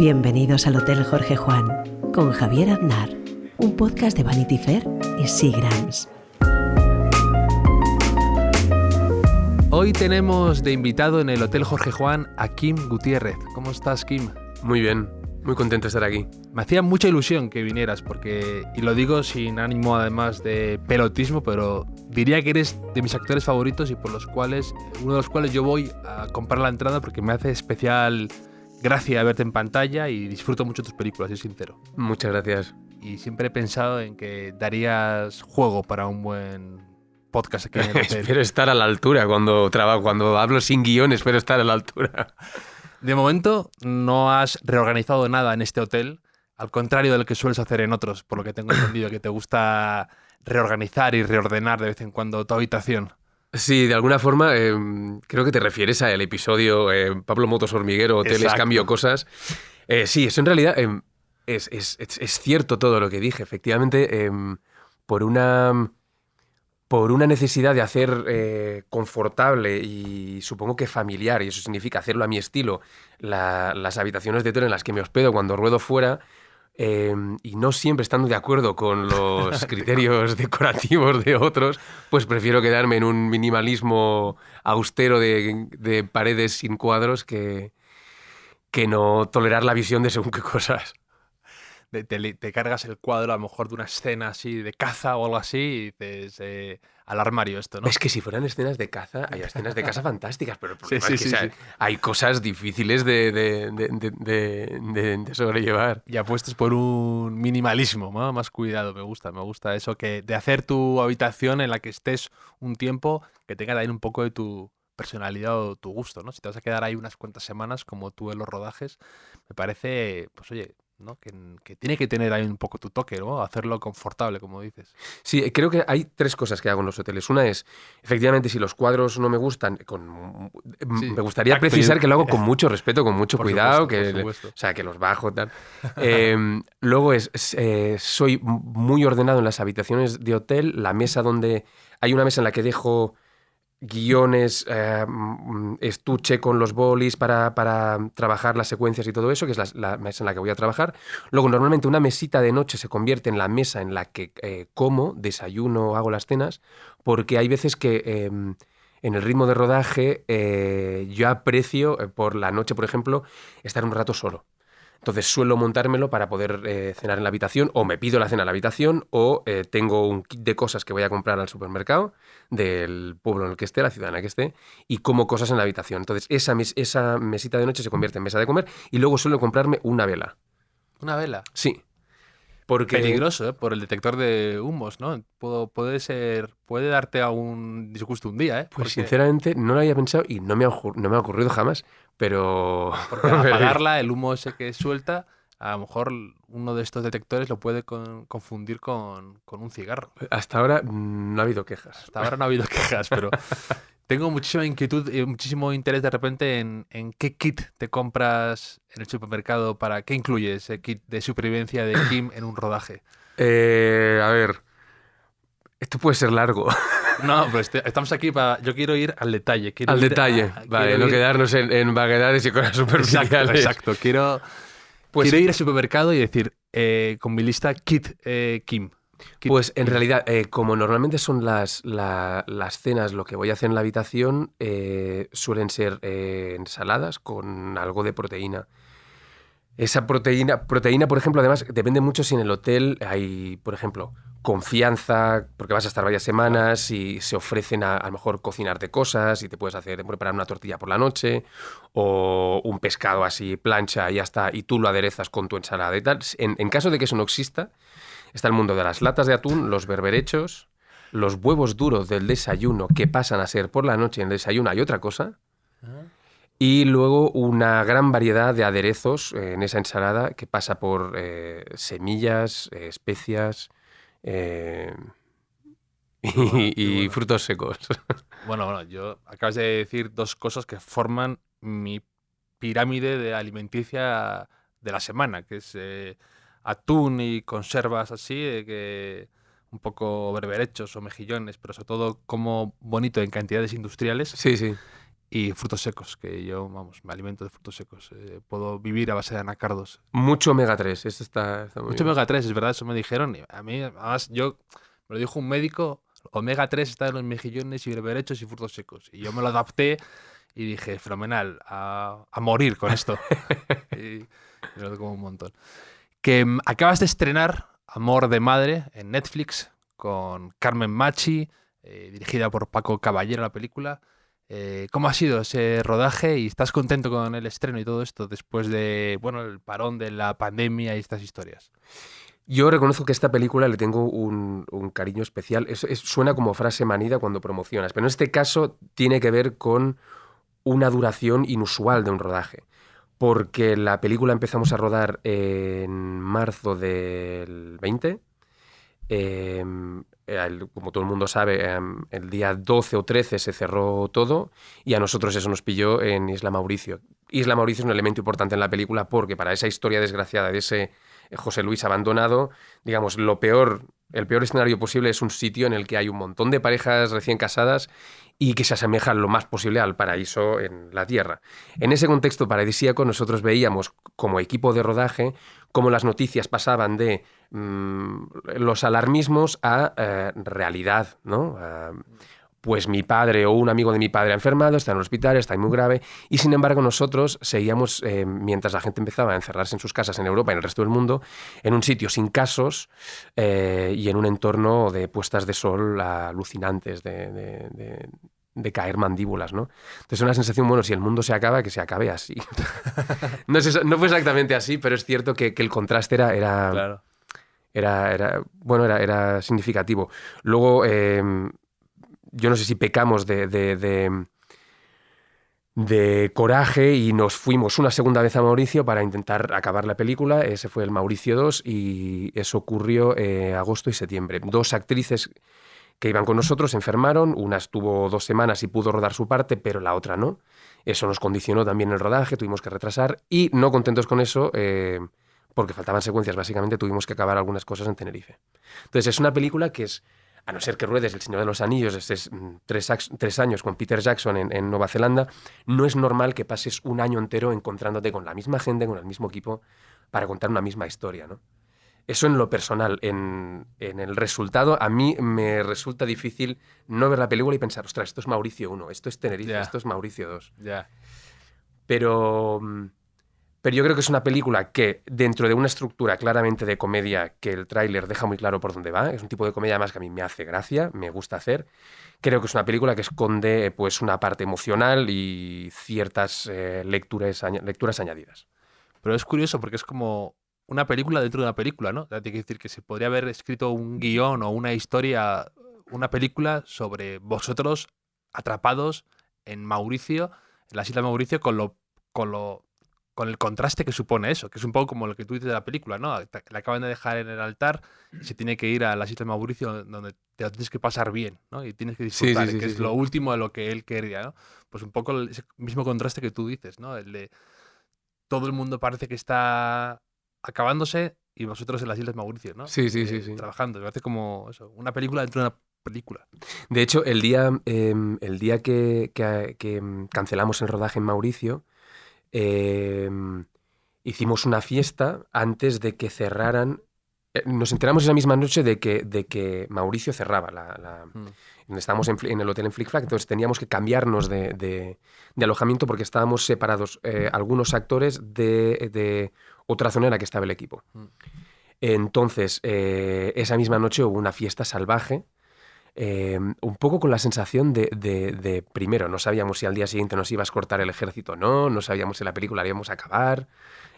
Bienvenidos al Hotel Jorge Juan con Javier Aznar, un podcast de Vanity Fair y Seagram's. Hoy tenemos de invitado en el Hotel Jorge Juan a Quim Gutiérrez. ¿Cómo estás, Quim? Muy bien, muy contento de estar aquí. Me hacía mucha ilusión que vinieras porque, y lo digo sin ánimo además de pelotismo, pero diría que eres de mis actores favoritos y por los cuales, uno de los cuales yo voy a comprar la entrada porque me hace especial gracia verte en pantalla y disfruto mucho tus películas, soy sincero. Muchas gracias. Y siempre he pensado en que darías juego para un buen podcast aquí en el hotel. Espero estar a la altura cuando trabajo, cuando hablo sin guión, espero estar a la altura. De momento no has reorganizado nada en este hotel, al contrario del que sueles hacer en otros, por lo que tengo entendido que te gusta reorganizar y reordenar de vez en cuando tu habitación. Sí, de alguna forma, creo que te refieres al episodio Pablo Motos Hormiguero, Hoteles, Exacto. Cambio Cosas. Sí, eso en realidad es cierto todo lo que dije. Efectivamente, por una necesidad de hacer confortable y supongo que familiar, y eso significa hacerlo a mi estilo, las habitaciones de hotel en las que me hospedo cuando ruedo fuera, y no siempre estando de acuerdo con los criterios decorativos de otros, pues prefiero quedarme en un minimalismo austero de paredes sin cuadros que no tolerar la visión de según qué cosas. Te cargas el cuadro a lo mejor de una escena así de caza o algo así y dices al armario esto, ¿no? Es que si fueran escenas de caza, hay escenas de caza fantásticas, pero el problema Sí, es que sí, o sea, sí. hay cosas difíciles de sobrellevar. Y apuestas por un minimalismo, ¿no? Más cuidado, me gusta eso, que de hacer tu habitación en la que estés un tiempo, que tenga también un poco de tu personalidad o tu gusto, ¿no? Si te vas a quedar ahí unas cuantas semanas, como tú en los rodajes, me parece, pues oye, ¿no? Que tiene que tener ahí un poco tu toque, ¿no? Hacerlo confortable, como dices. Sí, creo que hay tres cosas que hago en los hoteles. Una es, efectivamente, si los cuadros no me gustan, Sí, me gustaría tacto y- precisar que lo hago con mucho respeto, con mucho Por cuidado, supuesto, por supuesto. o sea, que los bajo, tal. Luego soy muy ordenado en las habitaciones de hotel. La mesa donde... Hay una mesa en la que dejo guiones, estuche con los bolis para trabajar las secuencias y todo eso, que es la mesa en la que voy a trabajar. Luego, normalmente una mesita de noche se convierte en la mesa en la que como, desayuno, hago las cenas, porque hay veces que en el ritmo de rodaje yo aprecio por la noche, por ejemplo, estar un rato solo. Entonces suelo montármelo para poder cenar en la habitación, o me pido la cena en la habitación, o tengo un kit de cosas que voy a comprar al supermercado del pueblo en el que esté, la ciudad en la que esté, y como cosas en la habitación. Entonces esa mesita de noche se convierte en mesa de comer, y luego suelo comprarme una vela. Una vela. Sí, porque... Peligroso, ¿eh? Por el detector de humos, ¿no? Puede darte a un disgusto un día, ¿eh? Pues sinceramente no lo había pensado y no me ha ocurrido jamás, pero... Porque al apagarla, el humo ese que suelta, a lo mejor uno de estos detectores lo puede confundir con un cigarro. Hasta ahora no ha habido quejas. Hasta ahora no ha habido quejas, pero tengo muchísima inquietud y muchísimo interés de repente en qué kit te compras en el supermercado para... ¿Qué incluye ese kit de supervivencia de Quim en un rodaje? A ver, esto puede ser largo. No, pero estamos aquí para... Yo quiero ir al detalle. Al detalle, vale, quiero no ir- quedarnos en vaguedades y cosas superficiales. Exacto. Quiero ir al supermercado y decir, con mi lista, kit Quim. Pues en realidad, como normalmente son las cenas lo que voy a hacer en la habitación, suelen ser ensaladas con algo de proteína. Esa proteína, por ejemplo, además, depende mucho si en el hotel hay, por ejemplo, confianza, porque vas a estar varias semanas y se ofrecen a lo mejor cocinarte cosas y te puedes preparar una tortilla por la noche o un pescado así, plancha y ya está, y tú lo aderezas con tu ensalada y tal. En caso de que eso no exista, está el mundo de las latas de atún, los berberechos, los huevos duros del desayuno que pasan a ser por la noche. En el desayuno hay otra cosa. Y luego una gran variedad de aderezos en esa ensalada que pasa por semillas, especias y frutos secos. Bueno, yo acabas de decir dos cosas que forman mi pirámide de alimenticia de la semana, que es atún y conservas así, que un poco berberechos o mejillones, pero sobre todo como bonito en cantidades industriales. Sí, sí. y frutos secos, que yo, vamos, me alimento de frutos secos. Puedo vivir a base de anacardos. Mucho omega 3, esto está muy Mucho bien. omega 3, es verdad, eso me dijeron. Y a mí, además, me lo dijo un médico, omega 3 está en los mejillones y berberechos y frutos secos. Y yo me lo adapté y dije, fenomenal, a morir con esto. y me lo como un montón. Que acabas de estrenar Amor de Madre en Netflix con Carmen Machi, dirigida por Paco Caballero la película. ¿Cómo ha sido ese rodaje y estás contento con el estreno y todo esto después de, bueno, el parón de la pandemia y estas historias? Yo reconozco que a esta película le tengo un cariño especial. Suena como frase manida cuando promocionas, pero en este caso tiene que ver con una duración inusual de un rodaje. Porque la película empezamos a rodar en marzo del 20. Como todo el mundo sabe, el día 12 o 13 se cerró todo y a nosotros eso nos pilló en Isla Mauricio. Isla Mauricio es un elemento importante en la película porque para esa historia desgraciada de ese José Luis abandonado, digamos, el peor escenario posible es un sitio en el que hay un montón de parejas recién casadas y que se asemejan lo más posible al paraíso en la tierra. En ese contexto paradisíaco nosotros veíamos como equipo de rodaje cómo las noticias pasaban de los alarmismos a realidad, ¿no? Pues mi padre o un amigo de mi padre ha enfermado, está en el hospital, está muy grave, y sin embargo nosotros seguíamos, mientras la gente empezaba a encerrarse en sus casas en Europa y en el resto del mundo, en un sitio sin casos y en un entorno de puestas de sol alucinantes, de caer mandíbulas, ¿no? Entonces una sensación, bueno, si el mundo se acaba, que se acabe así. No fue exactamente así, pero es cierto que el contraste Claro. era significativo. Luego, yo no sé si pecamos de coraje y nos fuimos una segunda vez a Mauricio para intentar acabar la película. Ese fue el Mauricio 2 y eso ocurrió agosto y septiembre. 2 actrices que iban con nosotros se enfermaron, una estuvo 2 semanas y pudo rodar su parte, pero la otra no. Eso nos condicionó también el rodaje, tuvimos que retrasar y no contentos con eso, porque faltaban secuencias, básicamente tuvimos que acabar algunas cosas en Tenerife. Entonces es una película que es, a no ser que ruedes El Señor de los Anillos, estés 3 años con Peter Jackson en Nueva Zelanda, no es normal que pases un año entero encontrándote con la misma gente, con el mismo equipo, para contar una misma historia, ¿no? Eso en lo personal. En el resultado, a mí me resulta difícil no ver la película y pensar, ostras, esto es Mauricio 1, esto es Tenerife, Ya. esto es Mauricio 2. Ya. Pero yo creo que es una película que, dentro de una estructura claramente de comedia, que el tráiler deja muy claro por dónde va, es un tipo de comedia además que a mí me hace gracia, me gusta hacer, creo que es una película que esconde pues una parte emocional y ciertas lecturas añadidas. Pero es curioso porque es como una película dentro de una película, ¿no? O sea, tiene que decir que se podría haber escrito un guión o una historia, una película sobre vosotros atrapados en Mauricio, en las Islas Mauricio, con el contraste que supone eso, que es un poco como lo que tú dices de la película, ¿no? Le acaban de dejar en el altar y se tiene que ir a las Islas Mauricio donde te lo tienes que pasar bien, ¿no? Y tienes que disfrutar, Sí, que es lo último de lo que él quería, ¿no? Pues un poco ese mismo contraste que tú dices, ¿no? El de todo el mundo parece que está acabándose y vosotros en las Islas Mauricio, ¿no? Sí. Trabajando. Me parece como eso, una película dentro de una película. De hecho, el día que cancelamos el rodaje en Mauricio, hicimos una fiesta antes de que cerraran. Nos enteramos esa misma noche de que Mauricio cerraba. Estábamos en el hotel en Flick Flack, entonces teníamos que cambiarnos de alojamiento porque estábamos separados algunos actores de otra zona en la que estaba el equipo. Entonces, esa misma noche hubo una fiesta salvaje, un poco con la sensación de primero, no sabíamos si al día siguiente nos iba a escoltar el ejército o no sabíamos si la película la íbamos a acabar,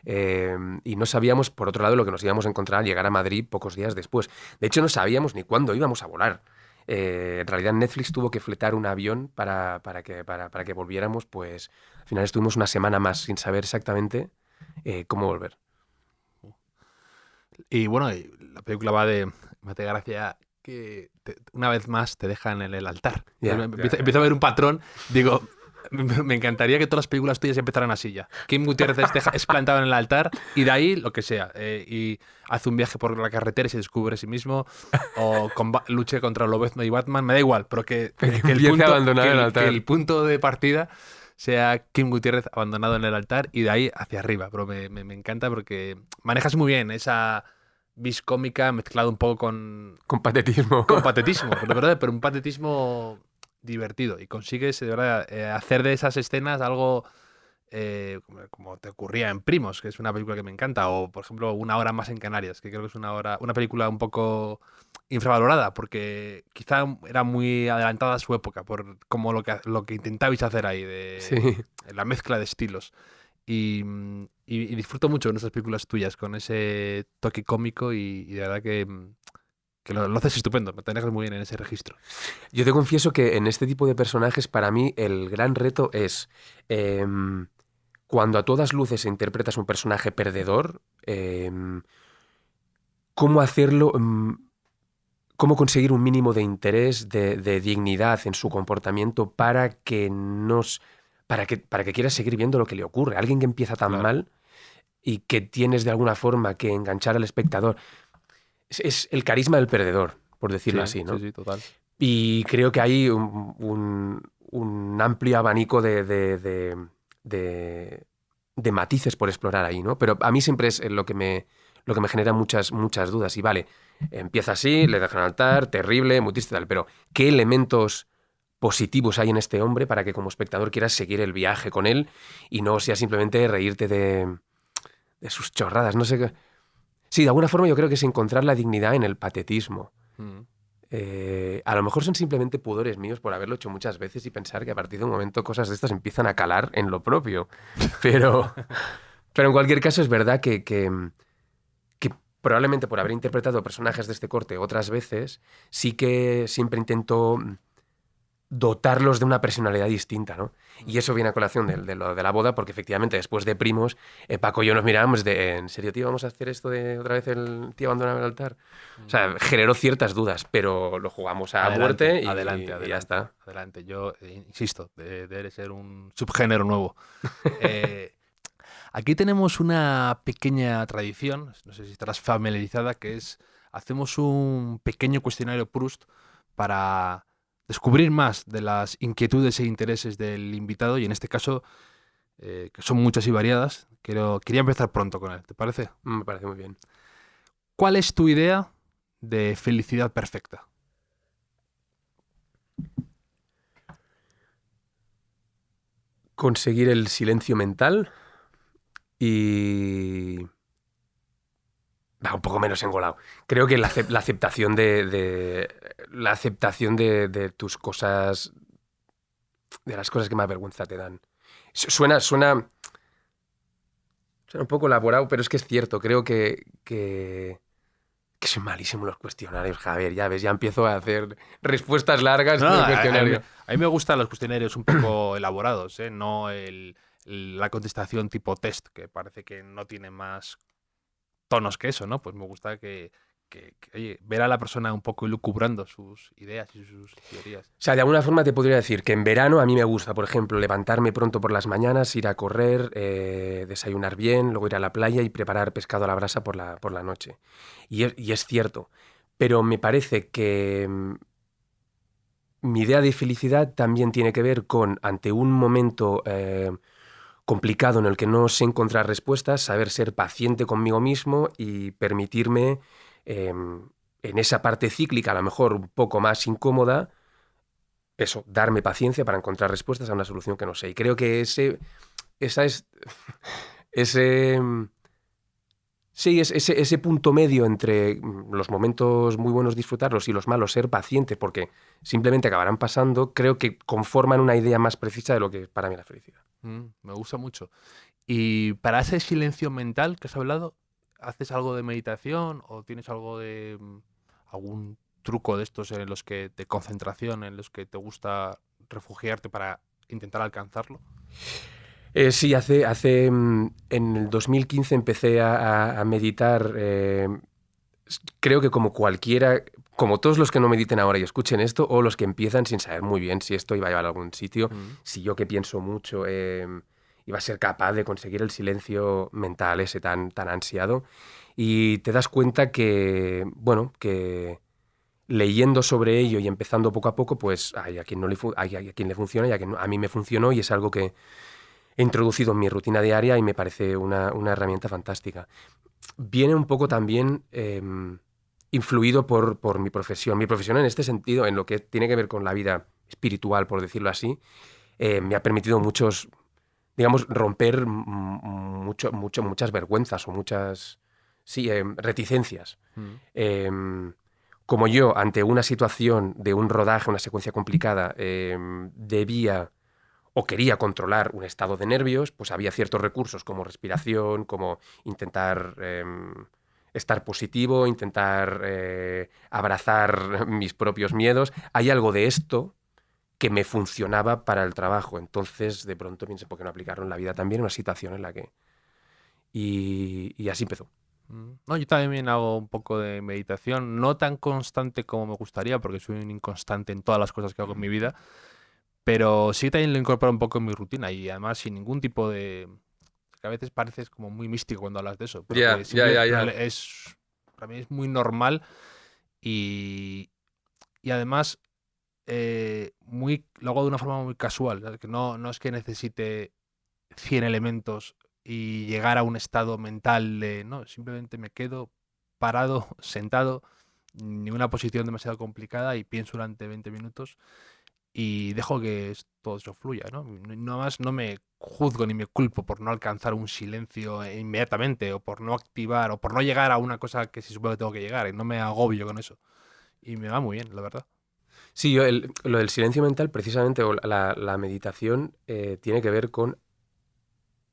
y no sabíamos, por otro lado, lo que nos íbamos a encontrar al llegar a Madrid pocos días después. De hecho, no sabíamos ni cuándo íbamos a volar. En realidad Netflix tuvo que fletar un avión para que volviéramos, pues al final estuvimos una semana más sin saber exactamente cómo volver. Y bueno, la película va de... Me hace gracia que una vez más te dejan en el altar. Empiezo a ver un patrón, digo... Me encantaría que todas las películas tuyas empezaran así ya. Kim Gutiérrez es plantado en el altar y de ahí lo que sea. Y hace un viaje por la carretera y se descubre a sí mismo. O luche contra Lobezno y Batman. Me da igual, pero que el punto de partida sea Kim Gutiérrez abandonado en el altar y de ahí hacia arriba. Pero me encanta porque manejas muy bien esa vis cómica mezclado un poco Con patetismo. con patetismo, pero, ¿verdad? Pero un patetismo divertido y consigues de verdad hacer de esas escenas algo como te ocurría en Primos, que es una película que me encanta, o por ejemplo Una hora más en Canarias, que creo que es una película un poco infravalorada porque quizá era muy adelantada a su época por como lo que intentabais hacer ahí de Sí. la mezcla de estilos. Y disfruto mucho de nuestras películas tuyas con ese toque cómico y de verdad que lo haces estupendo, me tenías muy bien en ese registro. Yo te confieso que en este tipo de personajes, para mí, el gran reto es cuando a todas luces interpretas un personaje perdedor, cómo hacerlo, cómo conseguir un mínimo de interés, de dignidad en su comportamiento para que para que quieras seguir viendo lo que le ocurre. Alguien que empieza tan Claro. mal y que tienes de alguna forma que enganchar al espectador. Es el carisma del perdedor, por decirlo así, ¿no? Sí, total. Y creo que hay un amplio abanico de matices por explorar ahí, ¿no? Pero a mí siempre es lo que me genera muchas dudas. Y vale, empieza así, le dejan al altar, terrible, muy triste, tal. Pero, ¿qué elementos positivos hay en este hombre para que como espectador quieras seguir el viaje con él y no sea simplemente reírte de sus chorradas? No sé qué. Sí, de alguna forma yo creo que es encontrar la dignidad en el patetismo. A lo mejor son simplemente pudores míos por haberlo hecho muchas veces y pensar que a partir de un momento cosas de estas empiezan a calar en lo propio. Pero en cualquier caso es verdad que probablemente por haber interpretado personajes de este corte otras veces, sí que siempre intento dotarlos de una personalidad distinta, ¿no? Y eso viene a colación de lo de la boda, porque efectivamente después de Primos, Paco y yo nos mirábamos ¿en serio, tío, vamos a hacer esto de otra vez el tío abandonado el altar? O sea, generó ciertas dudas, pero lo jugamos a muerte y ya está. Adelante, yo insisto, debe ser un subgénero nuevo. Aquí tenemos una pequeña tradición, no sé si estarás familiarizada, que es hacemos un pequeño cuestionario Proust para descubrir más de las inquietudes e intereses del invitado y en este caso, que son muchas y variadas, quería empezar pronto con él, ¿te parece? Me parece muy bien. ¿Cuál es tu idea de felicidad perfecta? Conseguir el silencio mental y... un poco menos engolado. Creo que la aceptación la aceptación de tus cosas, de las cosas que más vergüenza te dan. Suena un poco elaborado, pero es que es cierto. Creo que soy malísimo en los cuestionarios, Javier. Ya ves, ya empiezo a hacer respuestas largas No, del a cuestionario. mí me gustan los cuestionarios un poco elaborados, ¿eh? No la contestación tipo test, que parece que no tiene más tonos que eso, ¿no? Pues me gusta oye, ver a la persona un poco lucubrando sus ideas y sus teorías. O sea, de alguna forma te podría decir que en verano a mí me gusta, por ejemplo, levantarme pronto por las mañanas, ir a correr, desayunar bien, luego ir a la playa y preparar pescado a la brasa por la noche. Y es cierto, pero me parece que mi idea de felicidad también tiene que ver con, ante un momento complicado en el que no sé encontrar respuestas, saber ser paciente conmigo mismo y permitirme, en esa parte cíclica, a lo mejor un poco más incómoda, eso, darme paciencia para encontrar respuestas a una solución que no sé. Y creo que ese punto medio entre los momentos muy buenos disfrutarlos y los malos ser paciente, porque simplemente acabarán pasando, creo que conforman una idea más precisa de lo que es para mí la felicidad. Me gusta mucho. Y para ese silencio mental que has hablado, ¿haces algo de meditación o tienes algo de algún truco de estos en los que de concentración, en los que te gusta refugiarte para intentar alcanzarlo? Sí, en el 2015 empecé a meditar. Creo que como cualquiera, como todos los que no mediten ahora y escuchen esto, o los que empiezan sin saber muy bien si esto iba a llevar a algún sitio, si yo que pienso mucho iba a ser capaz de conseguir el silencio mental ese tan ansiado. Y te das cuenta que, bueno, que leyendo sobre ello y empezando poco a poco, pues hay a quien le funciona y a mí me funcionó, y es algo que he introducido en mi rutina diaria y me parece una herramienta fantástica. Viene un poco también influido por mi profesión. Mi profesión en este sentido, en lo que tiene que ver con la vida espiritual, por decirlo así, me ha permitido digamos, romper muchas vergüenzas o muchas reticencias. Como yo, ante una situación de un rodaje, una secuencia complicada, debía o quería controlar un estado de nervios, pues había ciertos recursos como respiración, como intentar estar positivo, intentar abrazar mis propios miedos. Hay algo de esto que me funcionaba para el trabajo. Entonces, de pronto pienso, ¿por qué no aplicarlo en la vida también? En una situación en la que... Y así empezó. No, yo también hago un poco de meditación, no tan constante como me gustaría, porque soy un inconstante en todas las cosas que hago en mi vida, pero sí también lo incorporo un poco en mi rutina y además sin ningún tipo de... que a veces pareces como muy místico cuando hablas de eso, pero Ya. para mí es muy normal y además lo hago de una forma muy casual, ¿sabes? Que no es que necesite 100 elementos y llegar a un estado mental de, no, simplemente me quedo parado, sentado, ni una posición demasiado complicada y pienso durante 20 minutos y dejo que todo eso fluya, ¿no? Nada más no me juzgo ni me culpo por no alcanzar un silencio inmediatamente o por no activar o por no llegar a una cosa que se supone que tengo que llegar y no me agobio con eso. Y me va muy bien, la verdad. Sí, lo del silencio mental, precisamente, o la meditación, tiene que ver con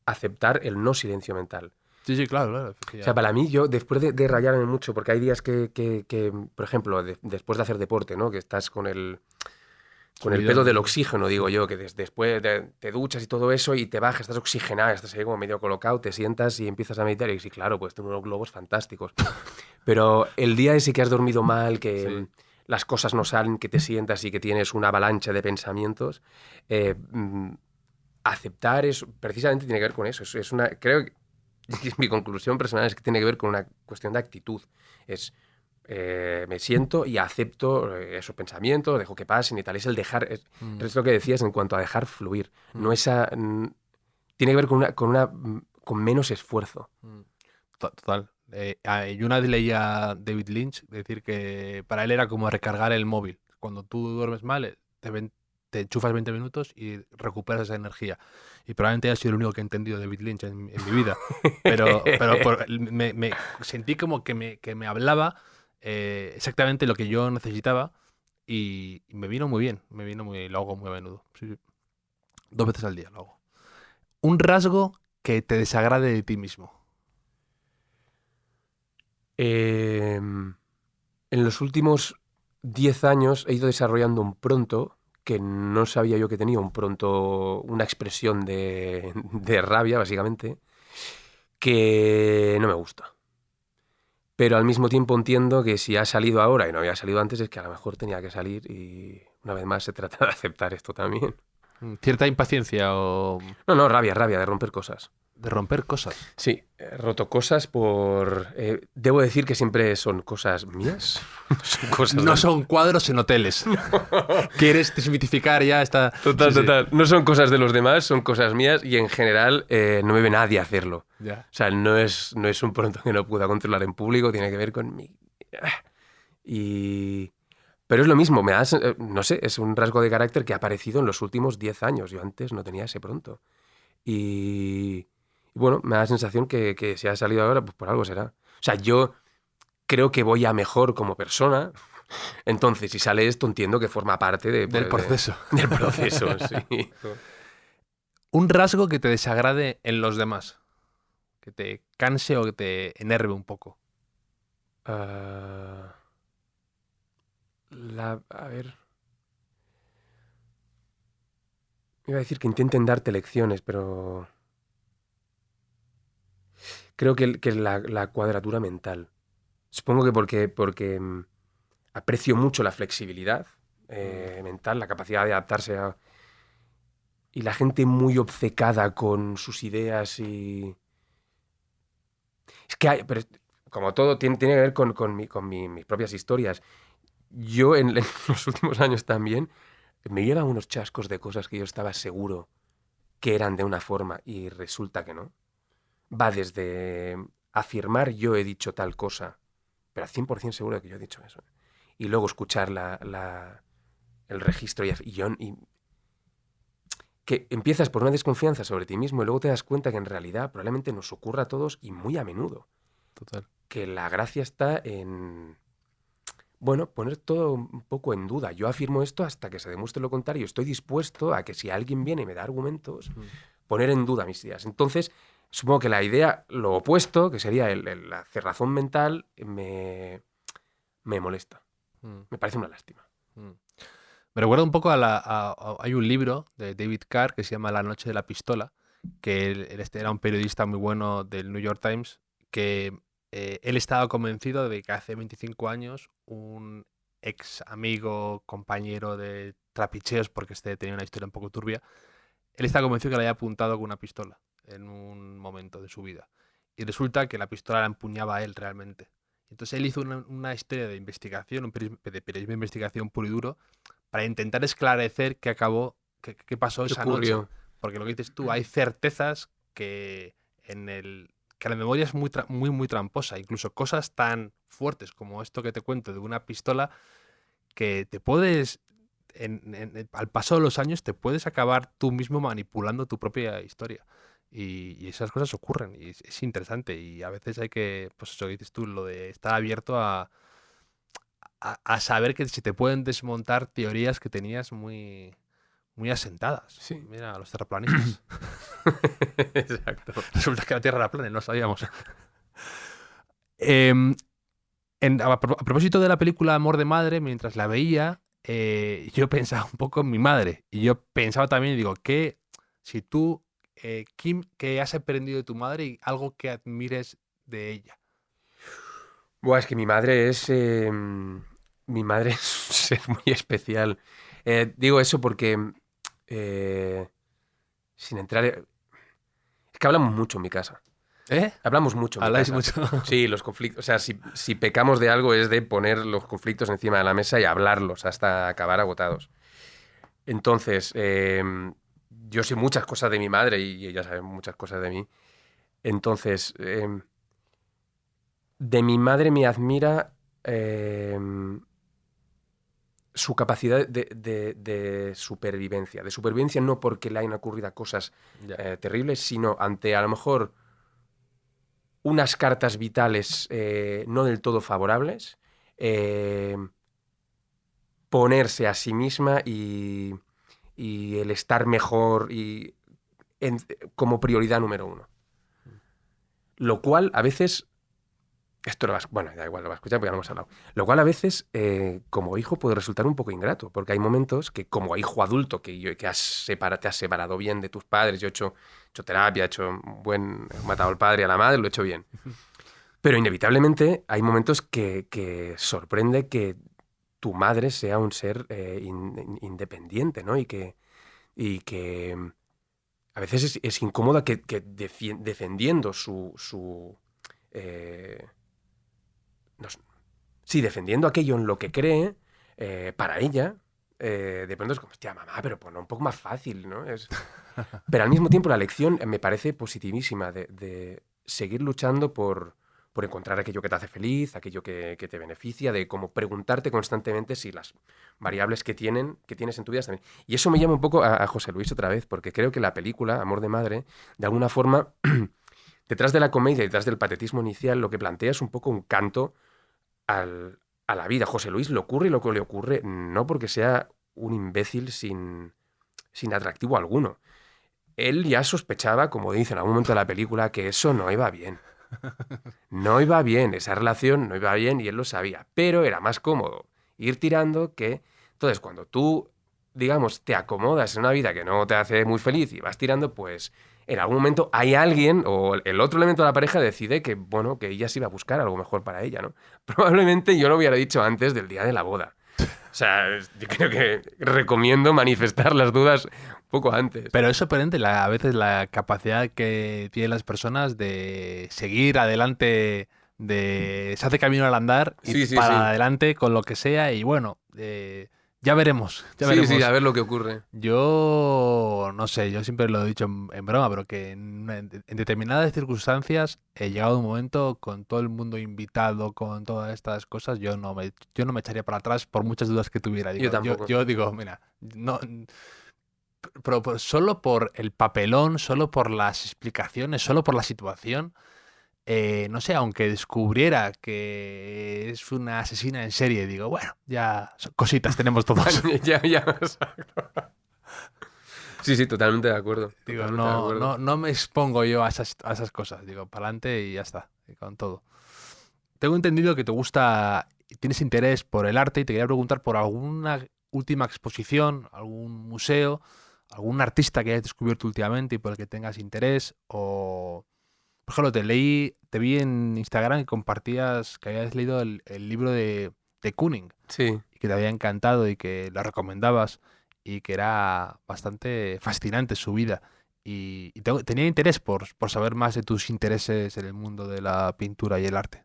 aceptar el no silencio mental. Sí, claro. O sea, para mí, yo, después de rayarme mucho, porque hay días que por ejemplo, después de hacer deporte, ¿no? Que estás con el pedo del oxígeno, digo yo, que después te duchas y todo eso y te bajas, estás oxigenado, estás ahí como medio colocado, te sientas y empiezas a meditar y sí, claro, pues tengo unos globos fantásticos. Pero el día ese que has dormido mal, que las cosas no salen, que te sientas y que tienes una avalancha de pensamientos, aceptar eso, precisamente tiene que ver con eso. Creo que mi conclusión personal es que tiene que ver con una cuestión de actitud. Me siento y acepto esos pensamientos, dejo que pasen y tal. Es el dejar, es lo que decías en cuanto a dejar fluir. No tiene que ver con menos esfuerzo. Total. Yo una vez leía a David Lynch decir que para él era como recargar el móvil. Cuando tú duermes mal, te enchufas 20 minutos y recuperas esa energía. Y probablemente haya sido el único que he entendido de David Lynch en mi vida. Pero me sentí como que me hablaba exactamente lo que yo necesitaba y me vino muy bien. Lo hago muy a menudo. Sí. 2 veces al día lo hago. Un rasgo que te desagrade de ti mismo. En los últimos 10 años he ido desarrollando un pronto que no sabía yo que tenía, una expresión de rabia, básicamente, que no me gusta. Pero al mismo tiempo entiendo que si ha salido ahora y no había salido antes, es que a lo mejor tenía que salir y una vez más se trata de aceptar esto también. ¿Cierta impaciencia o...? No, rabia de romper cosas. De romper cosas. Sí, he roto cosas debo decir que siempre son cosas mías. No son cuadros en hoteles. ¿Quieres desmitificar ya esta...? Total. No son cosas de los demás, son cosas mías y en general no me ve nadie hacerlo. Ya. O sea, no es un pronto que no pueda controlar en público, tiene que ver con mí. Pero es lo mismo, no sé, es un rasgo de carácter que ha aparecido en los últimos 10 años. Yo antes no tenía ese pronto. Y bueno, me da la sensación que si ha salido ahora, pues por algo será. O sea, yo creo que voy a mejor como persona. Entonces, si sale esto, entiendo que forma parte del proceso. Del proceso, sí. Un rasgo que te desagrade en los demás. Que te canse o que te enerve un poco. A ver. Iba a decir que intenten darte lecciones, pero creo que la cuadratura mental. Supongo que porque aprecio mucho la flexibilidad mental, la capacidad de adaptarse y la gente muy obcecada con sus ideas y... Es que pero como todo tiene que ver con mis propias historias. yo en los últimos años también me llevan unos chascos de cosas que yo estaba seguro que eran de una forma y resulta que no. Va desde afirmar yo he dicho tal cosa, pero al 100% seguro de que yo he dicho eso. Y luego escuchar el registro y que empiezas por una desconfianza sobre ti mismo y luego te das cuenta que en realidad probablemente nos ocurra a todos y muy a menudo. Total. Que la gracia está en, bueno, poner todo un poco en duda. Yo afirmo esto hasta que se demuestre lo contrario. Estoy dispuesto a que si alguien viene y me da argumentos, poner en duda mis ideas. Entonces, supongo que la idea, lo opuesto, que sería la cerrazón mental, me molesta. Me parece una lástima. Me recuerda un poco hay un libro de David Carr que se llama La noche de la pistola, que él era un periodista muy bueno del New York Times, que él estaba convencido de que hace 25 años un ex amigo, compañero de trapicheos, porque tenía una historia un poco turbia, él estaba convencido que le había apuntado con una pistola en un momento de su vida. Y resulta que la pistola la empuñaba a él realmente. Entonces él hizo una historia de investigación, de periodismo de investigación puro y duro, para intentar esclarecer qué pasó esa noche. Porque lo que dices tú, hay certezas que la memoria es muy tramposa. Incluso cosas tan fuertes como esto que te cuento de una pistola, que te puedes, al paso de los años, te puedes acabar tú mismo manipulando tu propia historia. Y esas cosas ocurren y es interesante. Y a veces hay que, pues eso que dices tú, lo de estar abierto a saber que se te pueden desmontar teorías que tenías muy asentadas. Sí. Mira, los terraplanistas. Exacto. Resulta que la Tierra era plana, no sabíamos. A propósito de la película Amor de Madre, mientras la veía, yo pensaba un poco en mi madre. Y yo pensaba también, digo, que si tú, Kim, ¿qué has aprendido de tu madre y algo que admires de ella? Buah, es que mi madre es un ser muy especial. Digo eso porque, sin entrar... Es que hablamos mucho en mi casa. ¿Eh? Hablamos mucho en mi ¿Habláis casa. mucho? Sí, los conflictos... O sea, si pecamos de algo es de poner los conflictos encima de la mesa y hablarlos hasta acabar agotados. Entonces, yo sé muchas cosas de mi madre y ella sabe muchas cosas de mí. Entonces... de mi madre me admira su capacidad de supervivencia. De supervivencia no porque le hayan ocurrido cosas terribles, sino ante a lo mejor unas cartas vitales no del todo favorables, ponerse a sí misma y el estar mejor como prioridad número uno. Lo cual a veces... Esto lo vas... Bueno, da igual, lo vas a escuchar porque ya lo hemos hablado. Lo cual a veces, como hijo, puede resultar un poco ingrato, porque hay momentos que, como hijo adulto, que te has separado bien de tus padres, yo he hecho terapia, he matado al padre y a la madre, lo he hecho bien. Pero inevitablemente hay momentos que sorprende que tu madre sea un ser independiente, ¿no? Y que a veces es incómoda que defendiendo defendiendo aquello en lo que cree, para ella, de pronto es como, hostia, mamá, pero ponlo un poco más fácil, ¿no? Pero al mismo tiempo la lección me parece positivísima de seguir luchando por encontrar aquello que te hace feliz, aquello que te beneficia, de como preguntarte constantemente si las variables que tienes en tu vida están bien. Y eso me llama un poco a José Luis otra vez, porque creo que la película, Amor de Madre, de alguna forma, detrás de la comedia y detrás del patetismo inicial, lo que plantea es un poco un canto a la vida. José Luis le ocurre lo que le ocurre, no porque sea un imbécil sin atractivo alguno. Él ya sospechaba, como dice en algún momento de la película, que eso no iba bien. No iba bien, esa relación no iba bien y él lo sabía. Pero era más cómodo ir tirando que... Entonces, cuando tú, digamos, te acomodas en una vida que no te hace muy feliz y vas tirando, pues... En algún momento hay alguien o el otro elemento de la pareja decide que, bueno, que ella se iba a buscar algo mejor para ella, ¿no? Probablemente yo lo hubiera dicho antes del día de la boda. O sea, yo creo que recomiendo manifestar las dudas un poco antes. Pero es sorprendente a veces la capacidad que tienen las personas de seguir adelante se hace camino al andar y Sí, para sí. adelante con lo que sea y bueno, ya veremos, ya Sí, veremos. sí, a ver lo que ocurre. Yo no sé, yo siempre lo he dicho en broma, pero que en determinadas circunstancias he llegado un momento con todo el mundo invitado, con todas estas cosas, yo no me echaría para atrás por muchas dudas que tuviera. Yo Digo, yo, tampoco. yo digo, mira, no, pero solo por el papelón, solo por las explicaciones, solo por la situación, no sé, aunque descubriera que es una asesina en serie, digo, bueno, ya cositas tenemos todos. Ya. Sí, sí, totalmente de acuerdo. Digo, Totalmente de acuerdo. no me expongo yo a esas cosas. Digo, para adelante y ya está, y con todo. Tengo entendido que te gusta, tienes interés por el arte y te quería preguntar por alguna última exposición, algún museo, algún artista que hayas descubierto últimamente y por el que tengas interés. O, por ejemplo, te vi en Instagram y compartías que habías leído el libro de Kooning Sí. y que te había encantado y que lo recomendabas y que era bastante fascinante su vida. Y tenía interés por saber más de tus intereses en el mundo de la pintura y el arte.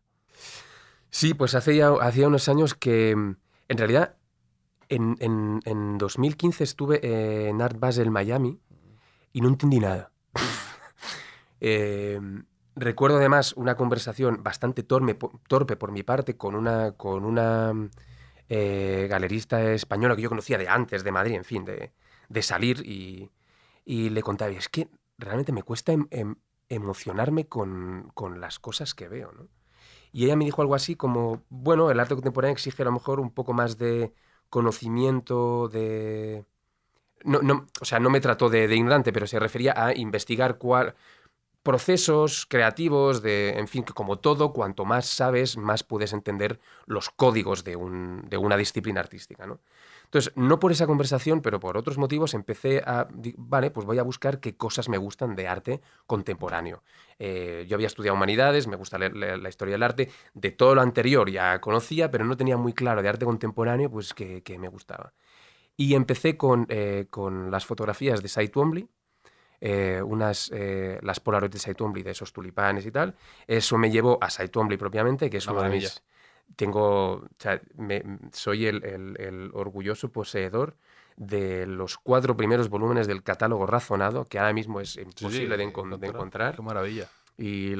Sí, pues hacía unos años que, en realidad, en 2015 estuve en Art Basel, Miami, y no entendí nada. Eh, Recuerdo además una conversación bastante torpe por mi parte con una galerista española que yo conocía de antes, de Madrid, en fin, de salir, y le contaba, es que realmente me cuesta emocionarme con las cosas que veo, ¿no? Y ella me dijo algo así como, bueno, el arte contemporáneo exige a lo mejor un poco más de conocimiento, de... No, no, o sea, no me trató de ignorante, pero se refería a investigar procesos creativos, en fin, que como todo, cuanto más sabes, más puedes entender los códigos de una disciplina artística, ¿no? Entonces, no por esa conversación, pero por otros motivos, vale, pues voy a buscar qué cosas me gustan de arte contemporáneo. Yo había estudiado humanidades, me gusta leer la historia del arte, de todo lo anterior ya conocía, pero no tenía muy claro de arte contemporáneo, pues que me gustaba. Y empecé con las fotografías de Cy Twombly, las Polaroid de Cy Twombly, de esos tulipanes y tal. Eso me llevó a Cy Twombly propiamente, que es Una uno de maravilla. mis... Soy el orgulloso poseedor de los 4 primeros volúmenes del catálogo razonado, que ahora mismo es Sí, sí, imposible de qué encontrar. maravilla. Y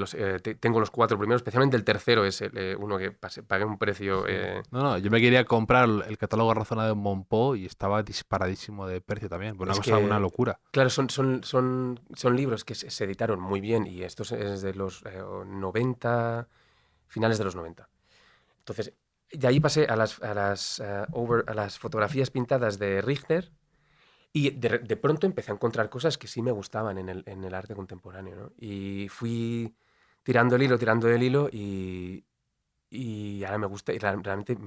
tengo los 4 primeros, especialmente el tercero es uno que pagué un precio... Sí. No, yo me quería comprar el catálogo razonado de Monpó y estaba disparadísimo de precio también. Pues una Es cosa, una que, locura. claro, son libros que se editaron muy bien, y esto es de los 90, finales de los 90. Entonces, de ahí pasé a las fotografías pintadas de Richter, y de pronto empecé a encontrar cosas que sí me gustaban en el arte contemporáneo, ¿no? Y fui tirando el hilo, y ahora me gusta, y realmente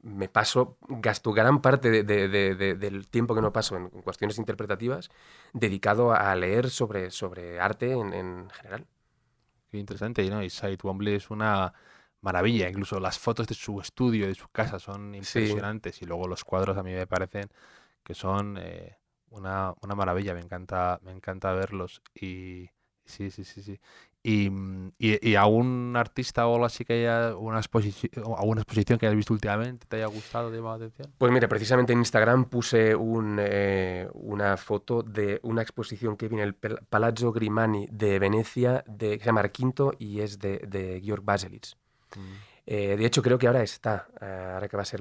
gasto gran parte del tiempo que no paso en cuestiones interpretativas dedicado a leer sobre arte en general. Qué interesante, ¿no? Y Cy Twombly es una maravilla. Incluso las fotos de su estudio, de su casa, son Sí, impresionantes. Y luego los cuadros a mí me parecen que son una maravilla. Me encanta verlos. Y sí, sí, sí, sí. Y algún artista o algo así que haya alguna exposición que hayas visto últimamente te haya gustado, te llamado la atención. pues mira, precisamente en Instagram puse una foto de una exposición que vi en el Palazzo Grimani de Venecia, que se llama Arquinto, y es de Georg Baselitz. Mm. De hecho, creo que ahora está, ahora que va a ser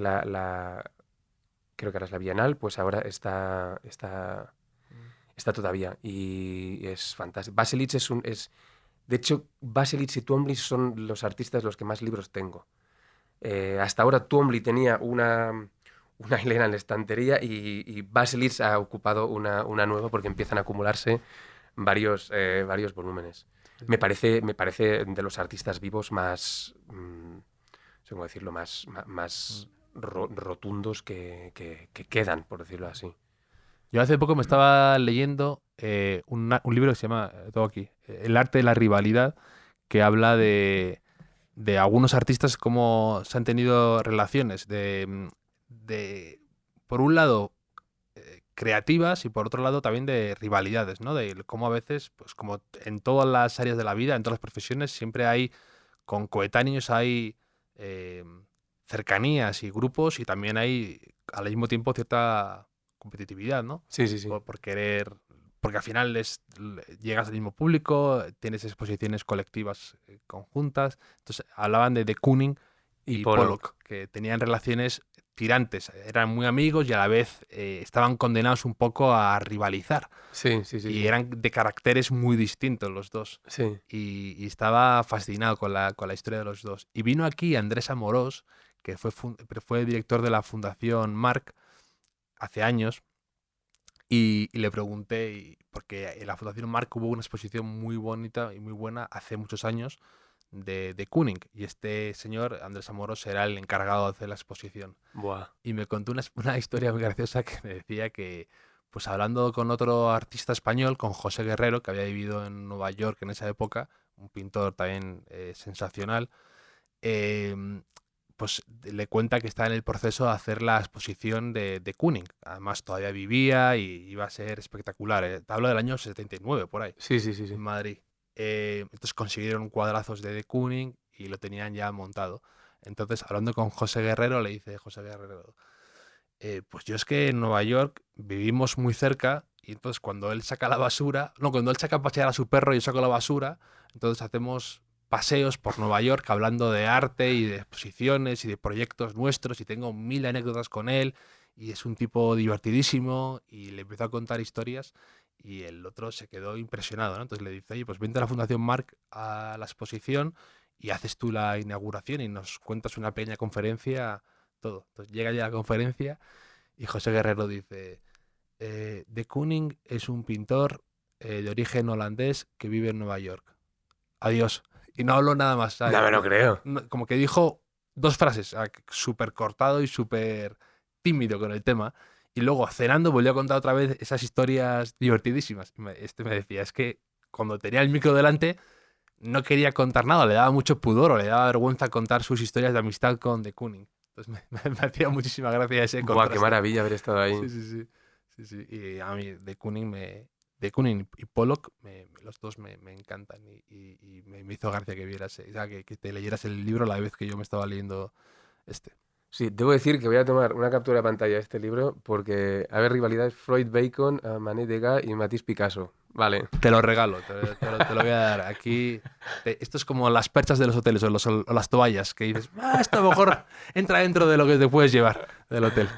creo que ahora es la Bienal, pues ahora está todavía, y es fantástico. Baselitz de hecho, Baselitz y Twombly son los artistas de los que más libros tengo. Hasta ahora Twombly tenía una hilera en la estantería, y Baselitz ha ocupado una nueva, porque empiezan a acumularse varios volúmenes. Me parece de los artistas vivos más, no sé cómo decirlo, más rotundos que quedan, por decirlo así. Yo hace poco me estaba leyendo un libro que se llama, tengo aquí, El arte de la rivalidad, que habla de algunos artistas cómo se han tenido relaciones por un lado, creativas y por otro lado también de rivalidades, ¿no? De cómo a veces, pues como en todas las áreas de la vida, en todas las profesiones, siempre hay con coetáneos hay cercanías y grupos y también hay al mismo tiempo cierta competitividad, ¿no? Sí, sí, sí. Por querer, porque al final llegas al mismo público, tienes exposiciones colectivas conjuntas. Entonces hablaban de Kooning Y y Pollock. Pollock, que tenían relaciones tirantes, eran muy amigos y a la vez estaban condenados un poco a rivalizar. Sí, sí, sí. Y Sí. eran de caracteres muy distintos los dos. Sí. Y estaba fascinado con la historia de los dos. Y vino aquí Andrés Amorós, que fue director de la Fundación Marc hace años, y le pregunté, porque en la Fundación Marc hubo una exposición muy bonita y muy buena hace muchos años de Kooning. Y este señor, Andrés Amorós, era el encargado de hacer la exposición. Buah. Y me contó una historia muy graciosa que me decía que, pues hablando con otro artista español, con José Guerrero, que había vivido en Nueva York en esa época, un pintor también sensacional, em, pues le cuenta que está en el proceso de hacer la exposición de Kooning. Además, todavía vivía y iba a ser espectacular. Te hablo del año 79, por ahí, Sí, sí, sí, sí. en Madrid. Entonces consiguieron cuadrazos de Kooning y lo tenían ya montado. Entonces, hablando con José Guerrero, le dice José Guerrero, pues yo es que en Nueva York vivimos muy cerca y entonces cuando él saca la basura, no, cuando él saca a pasear a su perro y yo saco la basura, entonces hacemos paseos por Nueva York hablando de arte y de exposiciones y de proyectos nuestros y tengo 1000 anécdotas con él y es un tipo divertidísimo y le empezó a contar historias y el otro se quedó impresionado, ¿no? Entonces le dice, oye, pues vente a la Fundación Marc a la exposición y haces tú la inauguración y nos cuentas una pequeña conferencia, todo. Entonces llega ya a la conferencia y José Guerrero dice, de Kooning es un pintor de origen holandés que vive en Nueva York. Adiós. Y no habló nada más, ¿sabes? No me lo creo. Como que dijo 2 frases, súper cortado y súper tímido con el tema. Y luego, cenando, volvió a contar otra vez esas historias divertidísimas. Y este me decía, es que cuando tenía el micro delante, no quería contar nada, le daba mucho pudor o le daba vergüenza contar sus historias de amistad con de Kooning. Entonces me hacía muchísima gracia ese Buah, contraste. qué maravilla haber estado ahí. Sí, sí, sí. Sí, sí. Y a mí de Kooning y Pollock, los dos me encantan y me hizo gracia que vieras, o sea, que te leyeras el libro a la vez que yo me estaba leyendo este. Sí, debo decir que voy a tomar una captura de pantalla de este libro porque, a ver, rivalidades Freud, Bacon, Manet, Degas y Matisse Picasso. Vale. Te lo regalo, te lo voy a dar. Aquí, esto es como las perchas de los hoteles o las toallas, que dices, esto a lo mejor entra dentro de lo que te puedes llevar del hotel.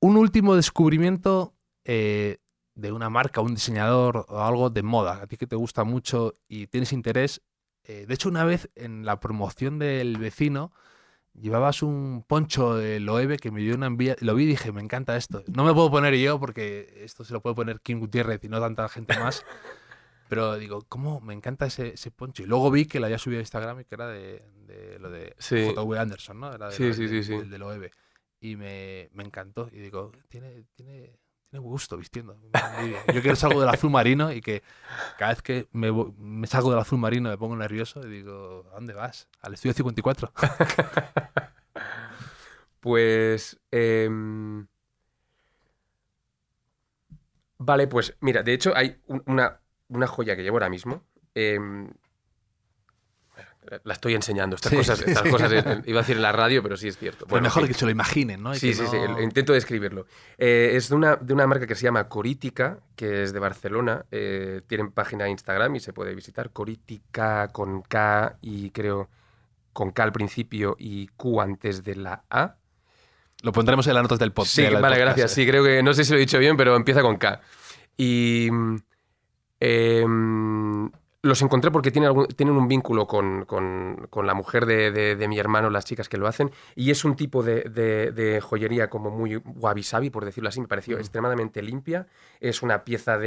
Un último descubrimiento de una marca, un diseñador o algo de moda, a ti que te gusta mucho y tienes interés. De hecho, una vez en la promoción del vecino llevabas un poncho de Loewe que me dio una envidia. Lo vi y dije, me encanta esto. No me puedo poner yo porque esto se lo puede poner Kim Gutiérrez y no tanta gente más. Pero digo, ¿cómo me encanta ese poncho? Y luego vi que lo había subido a Instagram y que era de lo de Sí. J.W. Anderson, ¿no? Era Sí, sí, sí, sí. del de Loewe. Y me encantó. Y digo, tiene gusto vistiendo. Yo quiero salgo del azul marino y que cada vez que me salgo del azul marino me pongo nervioso y digo, ¿a dónde vas? Al estudio 54. Pues... Vale, pues mira, de hecho hay una joya que llevo ahora mismo. La estoy enseñando, estas Sí, cosas, sí, estas sí. cosas iba a decir en la radio, pero sí es cierto. Pero mejor sí. que se lo imaginen, ¿no? Y Sí, que sí, sí, no- intento describirlo. Es de una marca que se llama Corítica, que es de Barcelona. Tienen página de Instagram y se puede visitar. Corítica con K y creo con K al principio y Q antes de la A. Lo pondremos en las notas del podcast. Sí, vale, gracias. Sí, creo que no sé si lo he dicho bien, pero empieza con K. Y los encontré porque tienen un vínculo con la mujer de mi hermano, las chicas que lo hacen, y es un tipo de joyería como muy wabi-sabi, por decirlo así, me pareció extremadamente limpia. Es una pieza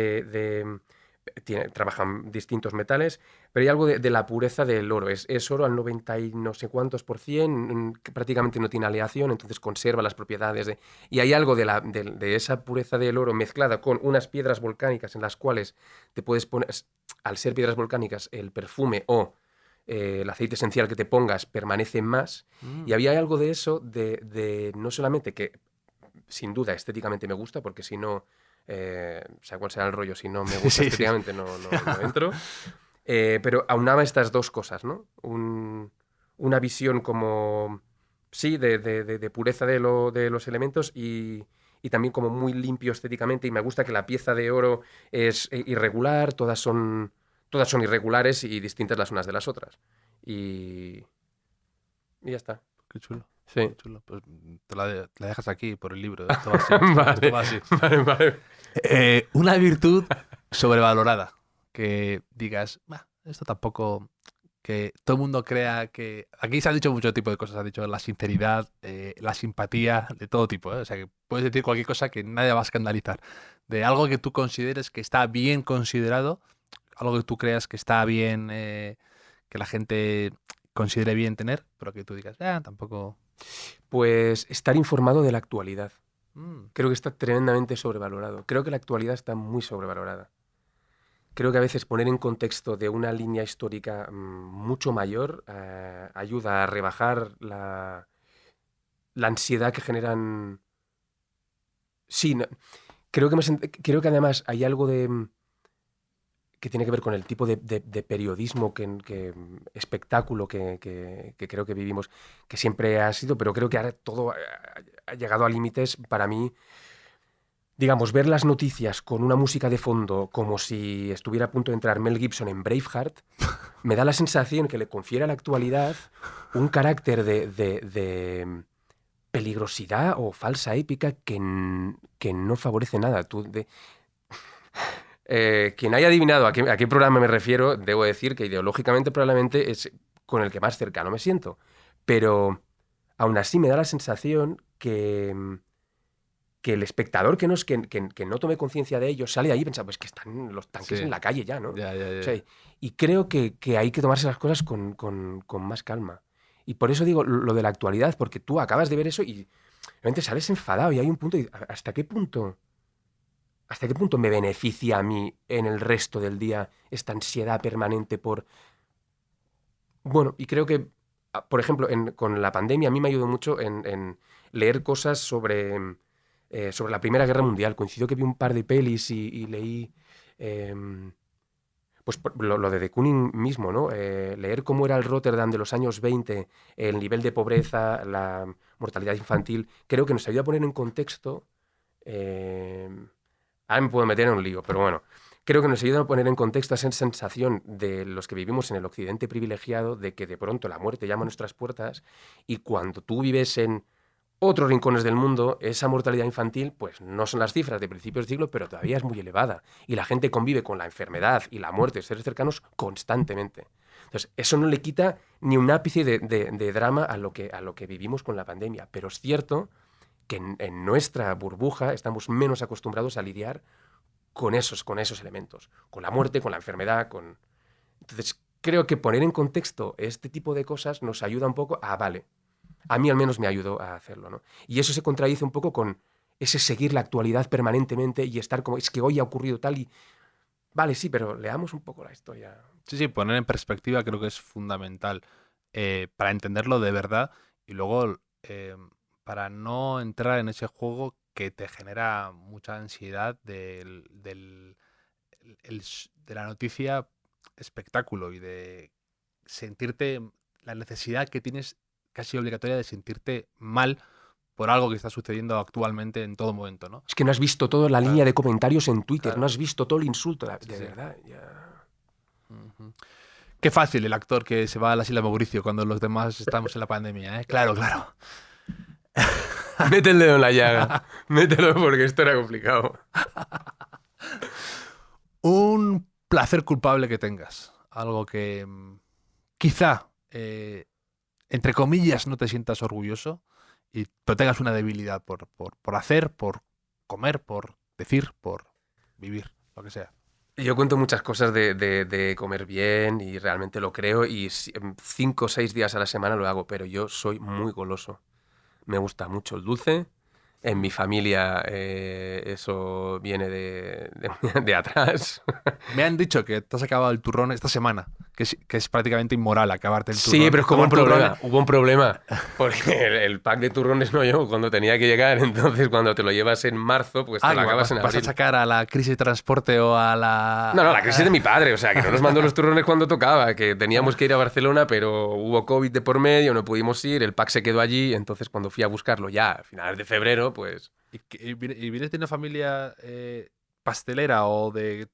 trabajan distintos metales, pero hay algo de la pureza del oro. Es oro al 90 y no sé cuántos %, que prácticamente no tiene aleación, entonces conserva las propiedades. Y hay algo de esa pureza del oro mezclada con unas piedras volcánicas en las cuales te puedes poner, al ser piedras volcánicas, el perfume o el aceite esencial que te pongas permanece más. Y había algo de eso, de no solamente que, sin duda, estéticamente me gusta, porque si no... sea cual sea el rollo, si no me gusta Sí, sí. estéticamente no entro. Pero aunaba estas dos cosas, ¿no? Una visión como, sí, de pureza de los elementos y también como muy limpio estéticamente. Y me gusta que la pieza de oro es irregular, todas son irregulares y distintas las unas de las otras. Y ya está. Qué chulo. Sí. Qué chulo. Pues te la dejas aquí por el libro. Esto va así. Vale, Esto va así. vale. Una virtud sobrevalorada. Que digas, "Bah, esto tampoco". Que todo el mundo crea que... Aquí se ha dicho mucho tipo de cosas. Se ha dicho la sinceridad, la simpatía, de todo tipo. O sea, que puedes decir cualquier cosa que nadie va a escandalizar. De algo que tú consideres que está bien considerado, algo que tú creas que está bien, que la gente considere bien tener, pero que tú digas, tampoco... Pues estar informado de la actualidad. Mm, Creo que está tremendamente sobrevalorado. Creo que la actualidad está muy sobrevalorada. Creo que a veces poner en contexto de una línea histórica mucho mayor ayuda a rebajar la ansiedad que generan. Sí, creo creo que además hay algo que tiene que ver con el tipo de periodismo, espectáculo que creo que vivimos, que siempre ha sido, pero creo que ahora todo ha llegado a límites para mí. Digamos, ver las noticias con una música de fondo como si estuviera a punto de entrar Mel Gibson en Braveheart, me da la sensación que le confiere a la actualidad un carácter de peligrosidad o falsa épica que no favorece nada. Quien haya adivinado a qué programa me refiero, debo decir que ideológicamente probablemente es con el que más cercano me siento. Pero aún así me da la sensación que el espectador que no tome conciencia de ello sale de ahí y piensa, pues que están los tanques Sí. en la calle ya, ¿no? Ya. O sea, y creo que hay que tomarse las cosas con más calma. Y por eso digo lo de la actualidad, porque tú acabas de ver eso y realmente sales enfadado y hay un punto, ¿hasta qué punto me beneficia a mí en el resto del día esta ansiedad permanente por... Bueno, y creo que, por ejemplo, con la pandemia a mí me ayudó mucho en leer cosas sobre la Primera Guerra Mundial. Coincidió que vi un par de pelis y leí pues lo de de Kooning mismo, ¿no? Leer cómo era el Rotterdam de los años 20, el nivel de pobreza, la mortalidad infantil, creo que nos ayuda a poner en contexto... ahora me puedo meter en un lío, pero bueno. Creo que nos ayuda a poner en contexto esa sensación de los que vivimos en el occidente privilegiado de que de pronto la muerte llama a nuestras puertas y cuando tú vives en otros rincones del mundo, esa mortalidad infantil, pues no son las cifras de principios de siglo, pero todavía es muy elevada. Y la gente convive con la enfermedad y la muerte de seres cercanos constantemente. Entonces, eso no le quita ni un ápice de drama a lo que vivimos con la pandemia. Pero es cierto que en nuestra burbuja estamos menos acostumbrados a lidiar con esos elementos. Con la muerte, con la enfermedad, con... Entonces, creo que poner en contexto este tipo de cosas nos ayuda un poco a, vale, a mí al menos me ayudó a hacerlo, ¿no? Y eso se contradice un poco con ese seguir la actualidad permanentemente y estar como, es que hoy ha ocurrido tal y... Vale, sí, pero leamos un poco la historia. Sí, poner en perspectiva creo que es fundamental para entenderlo de verdad y luego para no entrar en ese juego que te genera mucha ansiedad de la noticia espectáculo y de sentirte, la necesidad que tienes casi obligatoria de sentirte mal por algo que está sucediendo actualmente en todo momento, ¿no? Es que no has visto toda la línea de comentarios en Twitter, Claro. no has visto todo el insulto, de Sí. verdad. Ya... Ujú. Qué fácil el actor que se va a la isla Mauricio cuando los demás estamos en la pandemia, ¿eh? Claro. Mete el dedo en la llaga. Mételo porque esto era complicado. Un placer culpable que tengas. Algo que quizá, entre comillas, no te sientas orgulloso, pero tengas una debilidad por hacer, por comer, por decir, por vivir, lo que sea. Yo cuento muchas cosas de comer bien y realmente lo creo y 5 o 6 días a la semana lo hago, pero yo soy muy goloso. Me gusta mucho el dulce. En mi familia eso viene de atrás. Me han dicho que te has acabado el turrón esta semana. que es prácticamente inmoral acabarte el turrón. Sí, pero es como un Tomar problema. turrones. Hubo un problema. Porque el pack de turrones no llegó cuando tenía que llegar. Entonces, cuando te lo llevas en marzo, pues te lo acabas en ¿Vas a abril. sacar a la crisis de transporte o a la...? No, la crisis de mi padre. O sea, que no nos mandó los turrones cuando tocaba. Que teníamos que ir a Barcelona, pero hubo COVID de por medio, no pudimos ir. El pack se quedó allí. Entonces, cuando fui a buscarlo ya a finales de febrero, pues... ¿Y vienes de una familia pastelera o de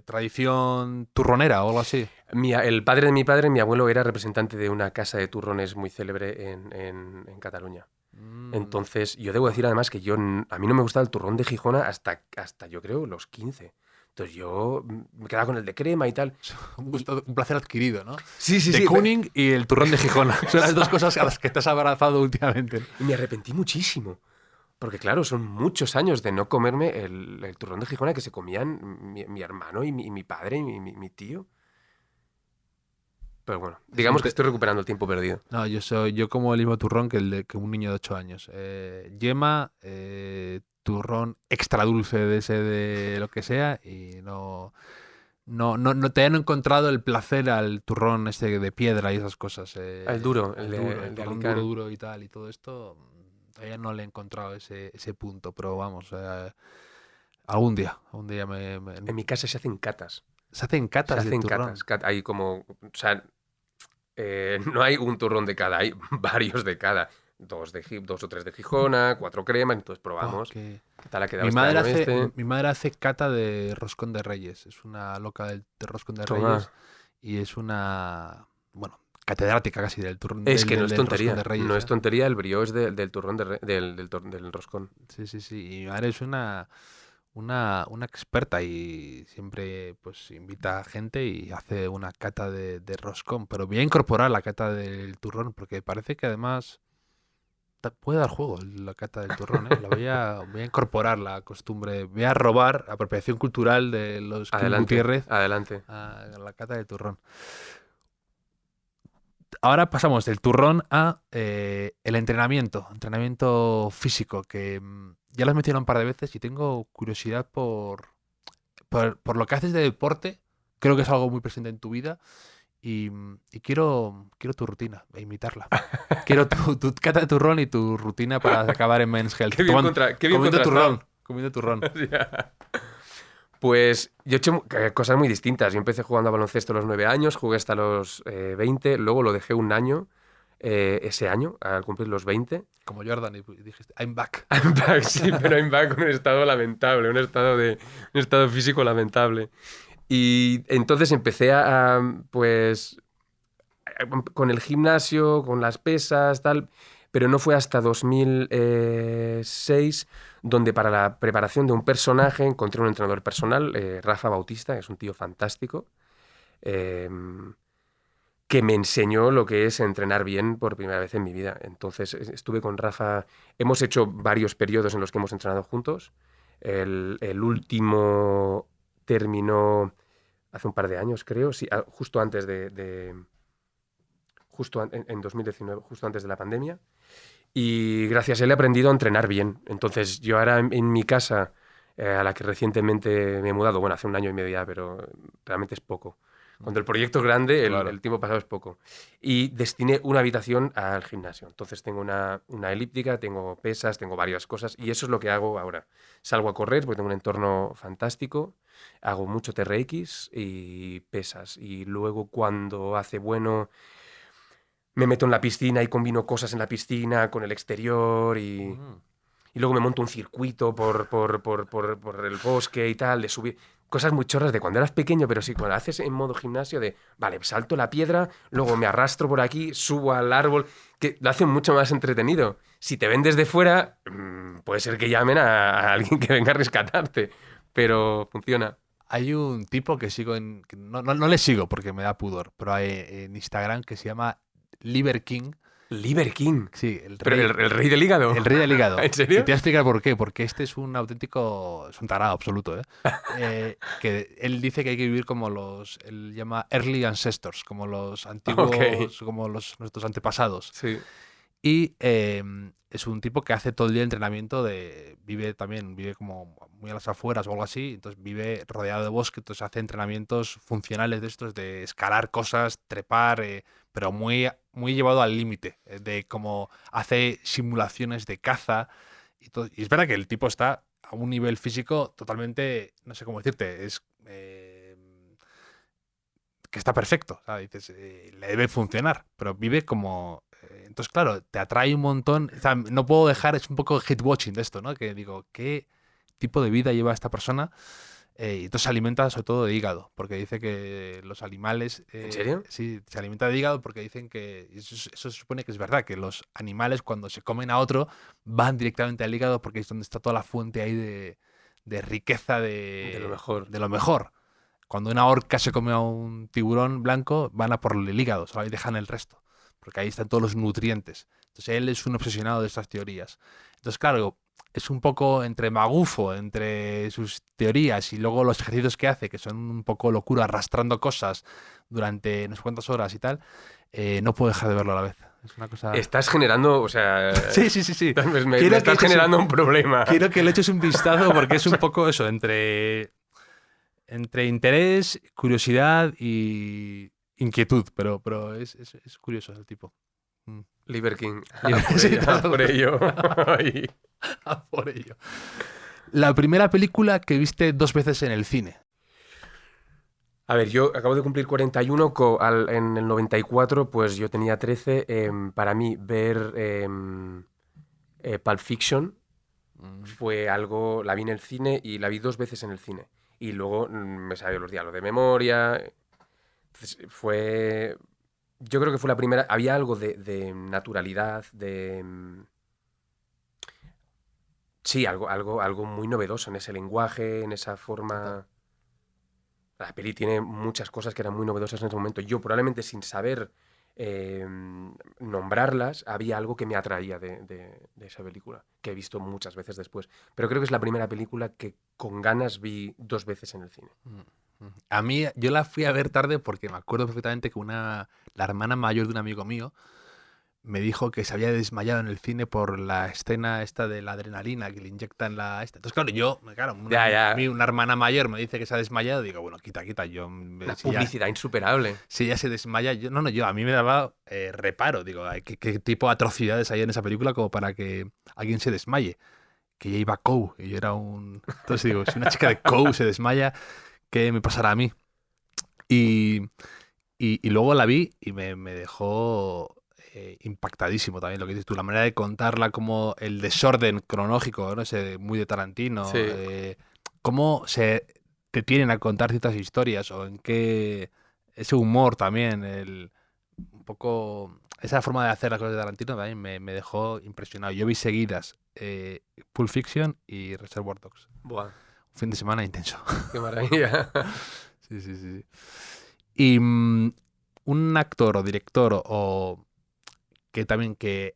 tradición turronera o algo así? El padre de mi padre, mi abuelo, era representante de una casa de turrones muy célebre en Cataluña. Entonces, yo debo decir además que a mí no me gustaba el turrón de Gijona hasta yo creo los 15. Entonces yo me quedaba con el de crema y tal. Un placer adquirido, ¿no? Sí, De Kooning y el turrón de Gijona. Son las dos cosas a las que te has abrazado últimamente. Y me arrepentí muchísimo. Porque claro, son muchos años de no comerme el turrón de Gijona que se comían mi hermano y mi padre y mi tío. Pero bueno, digamos que estoy recuperando el tiempo perdido. No, yo como el mismo turrón que un niño de 8 años. Yema, turrón extra dulce de ese de lo que sea y no te han encontrado el placer al turrón este de piedra y esas cosas. El duro, el de turrón Alicante. duro y tal y todo esto. Todavía no le he encontrado ese punto, pero vamos, algún día En mi casa se hacen catas. Se hacen catas Se de hacen turrón. catas. Hay como... O sea, no hay un turrón de cada, hay varios de cada. Dos o tres de Gijona, 4 cremas, entonces probamos. ¿Qué tal ha quedado Mi madre, este año este? mi madre hace cata de roscón de Reyes. Es una loca de roscón de Toma. Reyes y es una, bueno, catedrática casi del turrón Es que no es del tontería. roscón de Reyes. No es tontería, el brioche del turrón del roscón. Sí. Y mi madre es una experta y siempre pues invita a gente y hace una cata de roscón. Pero voy a incorporar la cata del turrón porque parece que además puede dar juego la cata del turrón, ¿eh? Voy a incorporar la costumbre. Voy a robar apropiación cultural de los Kim Gutiérrez Adelante. a la cata del turrón. Ahora pasamos del turrón a el entrenamiento físico, que ya lo has mencionado un par de veces y tengo curiosidad por lo que haces de deporte. Creo que es algo muy presente en tu vida y quiero tu rutina e imitarla. Quiero tu cata de turrón y tu rutina para acabar en Men's Health. Qué bien Comiendo contrastado. turrón. Pues yo he hecho cosas muy distintas. Yo empecé jugando a baloncesto a los 9 años, jugué hasta los 20, luego lo dejé un año, ese año, al cumplir los 20. Como Jordan y dijiste, I'm back. I'm back, sí, pero I'm back con un estado lamentable, un estado físico lamentable. Y entonces empecé pues, con el gimnasio, con las pesas, tal, pero no fue hasta 2006 donde para la preparación de un personaje encontré un entrenador personal, Rafa Bautista, que es un tío fantástico, que me enseñó lo que es entrenar bien por primera vez en mi vida. Entonces estuve con Rafa, hemos hecho varios periodos en los que hemos entrenado juntos. El último terminó hace un par de años, creo, sí, justo antes en 2019, justo antes de la pandemia. Y gracias a él he aprendido a entrenar bien. Entonces yo ahora en mi casa, a la que recientemente me he mudado, bueno, hace un año y medio ya, pero realmente es poco. Cuando el proyecto es grande, Claro. el tiempo pasado es poco. Y destiné una habitación al gimnasio. Entonces tengo una elíptica, tengo pesas, tengo varias cosas. Y eso es lo que hago ahora. Salgo a correr porque tengo un entorno fantástico. Hago mucho TRX y pesas. Y luego cuando hace bueno, me meto en la piscina y combino cosas en la piscina con el exterior y luego me monto un circuito por el bosque y tal, de subir. Cosas muy chorras de cuando eras pequeño, pero sí, cuando haces en modo gimnasio de, vale, salto la piedra, luego me arrastro por aquí, subo al árbol, que lo hace mucho más entretenido. Si te ven desde fuera, puede ser que llamen a alguien que venga a rescatarte, pero funciona. Hay un tipo que sigo que no le sigo porque me da pudor, pero hay en Instagram que se llama Liver King. Liver King. Sí, el Pero rey, el rey del hígado. el rey del hígado. ¿En serio? Y te voy a explicar por qué. Porque este es un auténtico... Es un tarado absoluto, ¿eh? Que él dice que hay que vivir como él llama early ancestors, como los antiguos... Ok. Como nuestros antepasados. Sí. Y es un tipo que hace todo el día entrenamiento vive como muy a las afueras o algo así, entonces vive rodeado de bosque, entonces hace entrenamientos funcionales de estos, de escalar cosas, trepar, pero muy, muy llevado al límite, de cómo hace simulaciones de caza y todo. Y es verdad que el tipo está a un nivel físico totalmente, no sé cómo decirte, es que está perfecto, ¿sabes? Dices, le debe funcionar, pero vive como... entonces, claro, te atrae un montón. O sea, no puedo dejar, es un poco hate-watching de esto, ¿no? Que digo, ¿qué tipo de vida lleva esta persona? Y entonces se alimenta sobre todo de hígado, porque dice que los animales... ¿En serio? Sí, se alimenta de hígado porque dicen que... Eso se supone que es verdad, que los animales cuando se comen a otro van directamente al hígado porque es donde está toda la fuente ahí de riqueza De lo mejor. de lo mejor. Cuando una orca se come a un tiburón blanco, van a por el hígado, solo ahí dejan el resto, porque ahí están todos los nutrientes. Entonces él es un obsesionado de estas teorías. Entonces, claro, es un poco entre magufo, entre sus teorías y luego los ejercicios que hace, que son un poco locura, arrastrando cosas durante no sé cuántas horas y tal, no puedo dejar de verlo a la vez. Es una cosa... Estás generando, o sea... Sí, sí, sí, sí. Me estás generando un problema. Quiero que le eches un vistazo porque es un poco eso, entre interés, curiosidad y inquietud, pero es curioso el tipo. Liver King. Sí, Por ello. A por ello. La primera película que viste 2 veces en el cine. A ver, yo acabo de cumplir 41, en el 94 pues yo tenía 13. Para mí ver Pulp Fiction fue algo, la vi en el cine y la vi 2 veces en el cine. Y luego me sabía los diálogos de memoria. Entonces yo creo que fue la primera. Había algo de naturalidad, sí, algo muy novedoso en ese lenguaje, en esa forma. La peli tiene muchas cosas que eran muy novedosas en ese momento. Yo probablemente sin saber nombrarlas, había algo que me atraía de esa película, que he visto muchas veces después. Pero creo que es la primera película que con ganas vi 2 veces en el cine. A mí, yo la fui a ver tarde porque me acuerdo perfectamente que la hermana mayor de un amigo mío me dijo que se había desmayado en el cine por la escena esta de la adrenalina que le inyectan la esta. Entonces, claro, una hermana mayor me dice que se ha desmayado, digo, bueno, quita, yo... La publicidad insuperable. Si ella se desmaya, a mí me daba reparo, digo, ¿qué tipo de atrocidades hay en esa película como para que alguien se desmaye? Que ya iba Coe y yo era un... Entonces digo, si una chica de Coe se desmaya, ¿qué me pasará a mí? Y luego la vi y me dejó impactadísimo también lo que dices tú, la manera de contarla, como el desorden cronológico, no sé, muy de Tarantino, Sí. cómo se te tienen a contar ciertas historias o en qué ese humor también, un poco esa forma de hacer las cosas de Tarantino también me dejó impresionado. Yo vi seguidas Pulp Fiction y Reservoir Dogs. Buah, Un fin de semana intenso. qué maravilla. Sí. Y un actor o director o que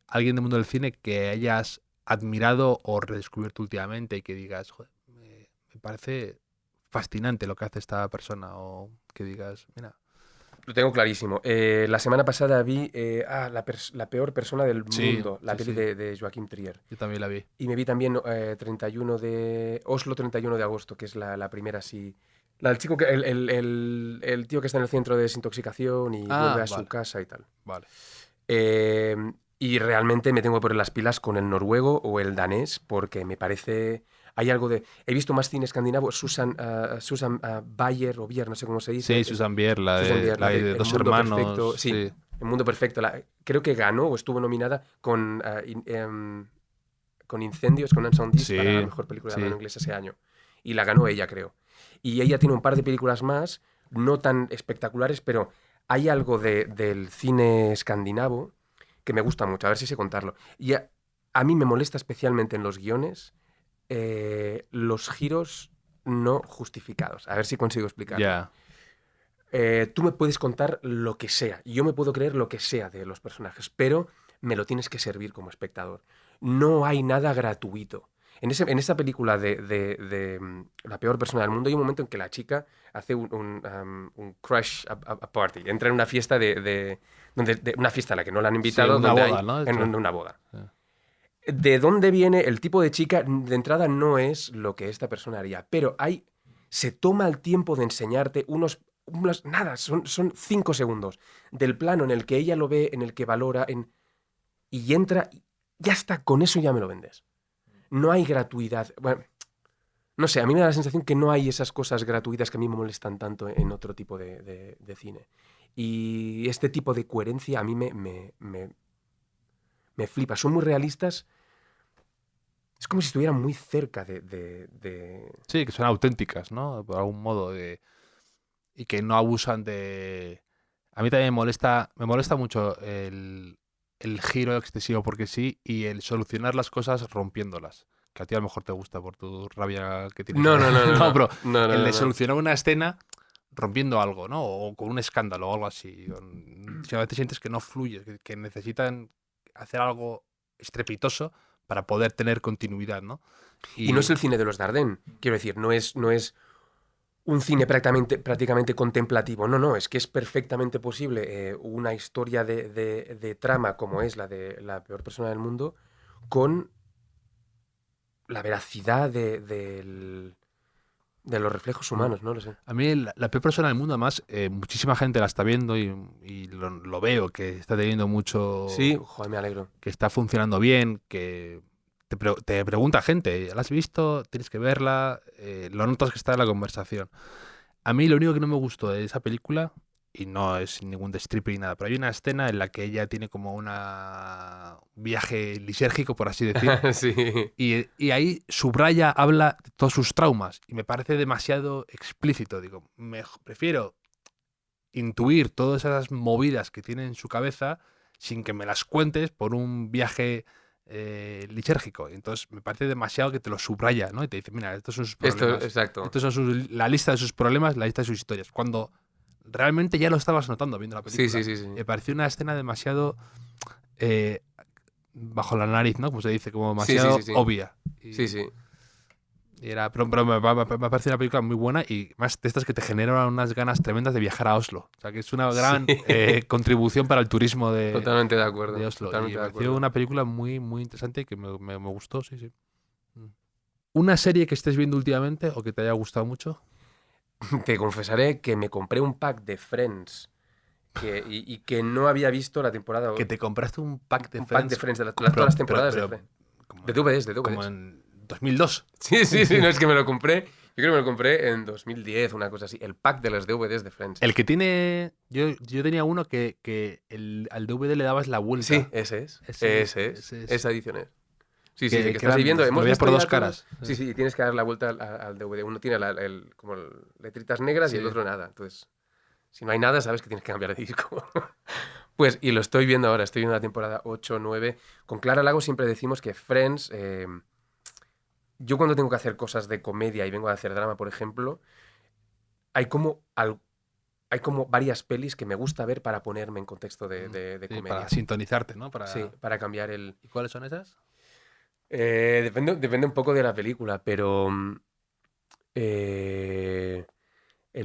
alguien del mundo del cine que hayas admirado o redescubierto últimamente y que digas, joder, me parece fascinante lo que hace esta persona, o que digas, mira. Lo tengo clarísimo. La semana pasada vi La peor persona del mundo, la peli de Joachim Trier. Yo también la vi. Y me vi también Oslo 31 de agosto, que es la primera así. La del chico, el tío que está en el centro de desintoxicación y vuelve a su casa y tal. Vale. Y realmente me tengo que poner las pilas con el noruego o el danés, porque me parece... Hay algo de... He visto más cine escandinavo, Susan Bayer o Bier, no sé cómo se dice. Sí, Susan Bier, la de Dos hermanos. Perfecto, sí, El Mundo Perfecto. Creo que ganó o estuvo nominada con Incendios, con Anson Dis, para la mejor película de habla inglesa ese año. Y la ganó ella, creo. Y ella tiene un par de películas más, no tan espectaculares, pero hay algo del cine escandinavo que me gusta mucho, a ver si sé contarlo. Y a mí me molesta especialmente en los guiones los giros no justificados. A ver si consigo explicarlo. Tú me puedes contar lo que sea, y yo me puedo creer lo que sea de los personajes, pero me lo tienes que servir como espectador. No hay nada gratuito. En esa película de La peor persona del mundo hay un momento en que la chica hace un crush a party. Entra en una fiesta una fiesta a la que no la han invitado. una donde boda, hay, ¿no? En una boda. Sí. ¿De dónde viene el tipo de chica? De entrada no es lo que esta persona haría, pero se toma el tiempo de enseñarte nada, son 5 segundos del plano en el que ella lo ve, en el que valora, y entra, ya está, con eso ya me lo vendes. No hay gratuidad. Bueno, no sé, a mí me da la sensación que no hay esas cosas gratuitas que a mí me molestan tanto en otro tipo de cine. Y este tipo de coherencia a mí me flipa. Son muy realistas. Es como si estuvieran muy cerca de... Sí, que son auténticas, ¿no? Por algún modo. Y que no abusan de... A mí también me molesta mucho el giro excesivo porque sí y el solucionar las cosas rompiéndolas. Que a ti a lo mejor te gusta por tu rabia que tienes. No, pero no, el de no. solucionar una escena rompiendo algo, ¿no? O con un escándalo o algo así. Si a veces sientes que no fluye, que necesitan hacer algo estrepitoso para poder tener continuidad, ¿no? Y no es el cine de los Dardenne. Quiero decir, no es un cine prácticamente contemplativo. No, es que es perfectamente posible una historia de trama como es la de La peor persona del mundo con la veracidad de los reflejos humanos, no lo sé. A mí la peor persona del mundo, además, muchísima gente la está viendo y lo veo, que está teniendo mucho... Sí, joder, me alegro. Que está funcionando bien, que te pregunta gente, ¿la has visto? Tienes que verla, lo notas que está en la conversación. A mí lo único que no me gustó de esa película, y no es ningún destripe ni nada, pero hay una escena en la que ella tiene como un viaje lisérgico, por así decir, Sí. y ahí subraya, habla de todos sus traumas, y me parece demasiado explícito. Digo, prefiero intuir todas esas movidas que tiene en su cabeza sin que me las cuentes por un viaje lisérgico. Entonces me parece demasiado que te lo subraya, ¿no? Y te dice, mira, estos son sus problemas. Exacto. Estos son la lista de sus problemas, la lista de sus historias. Cuando realmente ya lo estabas notando viendo la película. Sí. Me pareció una escena demasiado bajo la nariz, ¿no? Como se dice, como demasiado Sí. obvia. Sí. Y pero me parece una película muy buena y más de estas que te generan unas ganas tremendas de viajar a Oslo. O sea, que es una gran contribución para el turismo de, Totalmente de acuerdo. de Oslo. Totalmente Y me de pareció acuerdo. una película muy, muy interesante y que me gustó, sí. ¿Una serie que estés viendo últimamente o que te haya gustado mucho? Te confesaré que me compré un pack de Friends y que no había visto la temporada. Que te compraste un pack de un Friends. pack de Friends de todas las temporadas de Friends. De DVDs. Como en 2002. Sí, no es que me lo compré. Yo creo que me lo compré en 2010, una cosa así. El pack de los DVDs de Friends. El que tiene... Yo tenía uno que al DVD le dabas la vuelta. Sí, ese es. Esa edición es. Sí, que estás ahí viendo. Lo veías por dos caras. Sí, y tienes que dar la vuelta al DVD. Uno tiene como letritas negras y el otro nada. Entonces, si no hay nada, sabes que tienes que cambiar de disco. Pues, y lo estoy viendo ahora. Estoy viendo la temporada 8, 9. Con Clara Lago siempre decimos que Friends... yo cuando tengo que hacer cosas de comedia y vengo a hacer drama, por ejemplo, hay como varias pelis que me gusta ver para ponerme en contexto de Sí, comedia. para sintonizarte, ¿no? Sí, para cambiar el... ¿Y cuáles son esas? Depende un poco de la película, pero el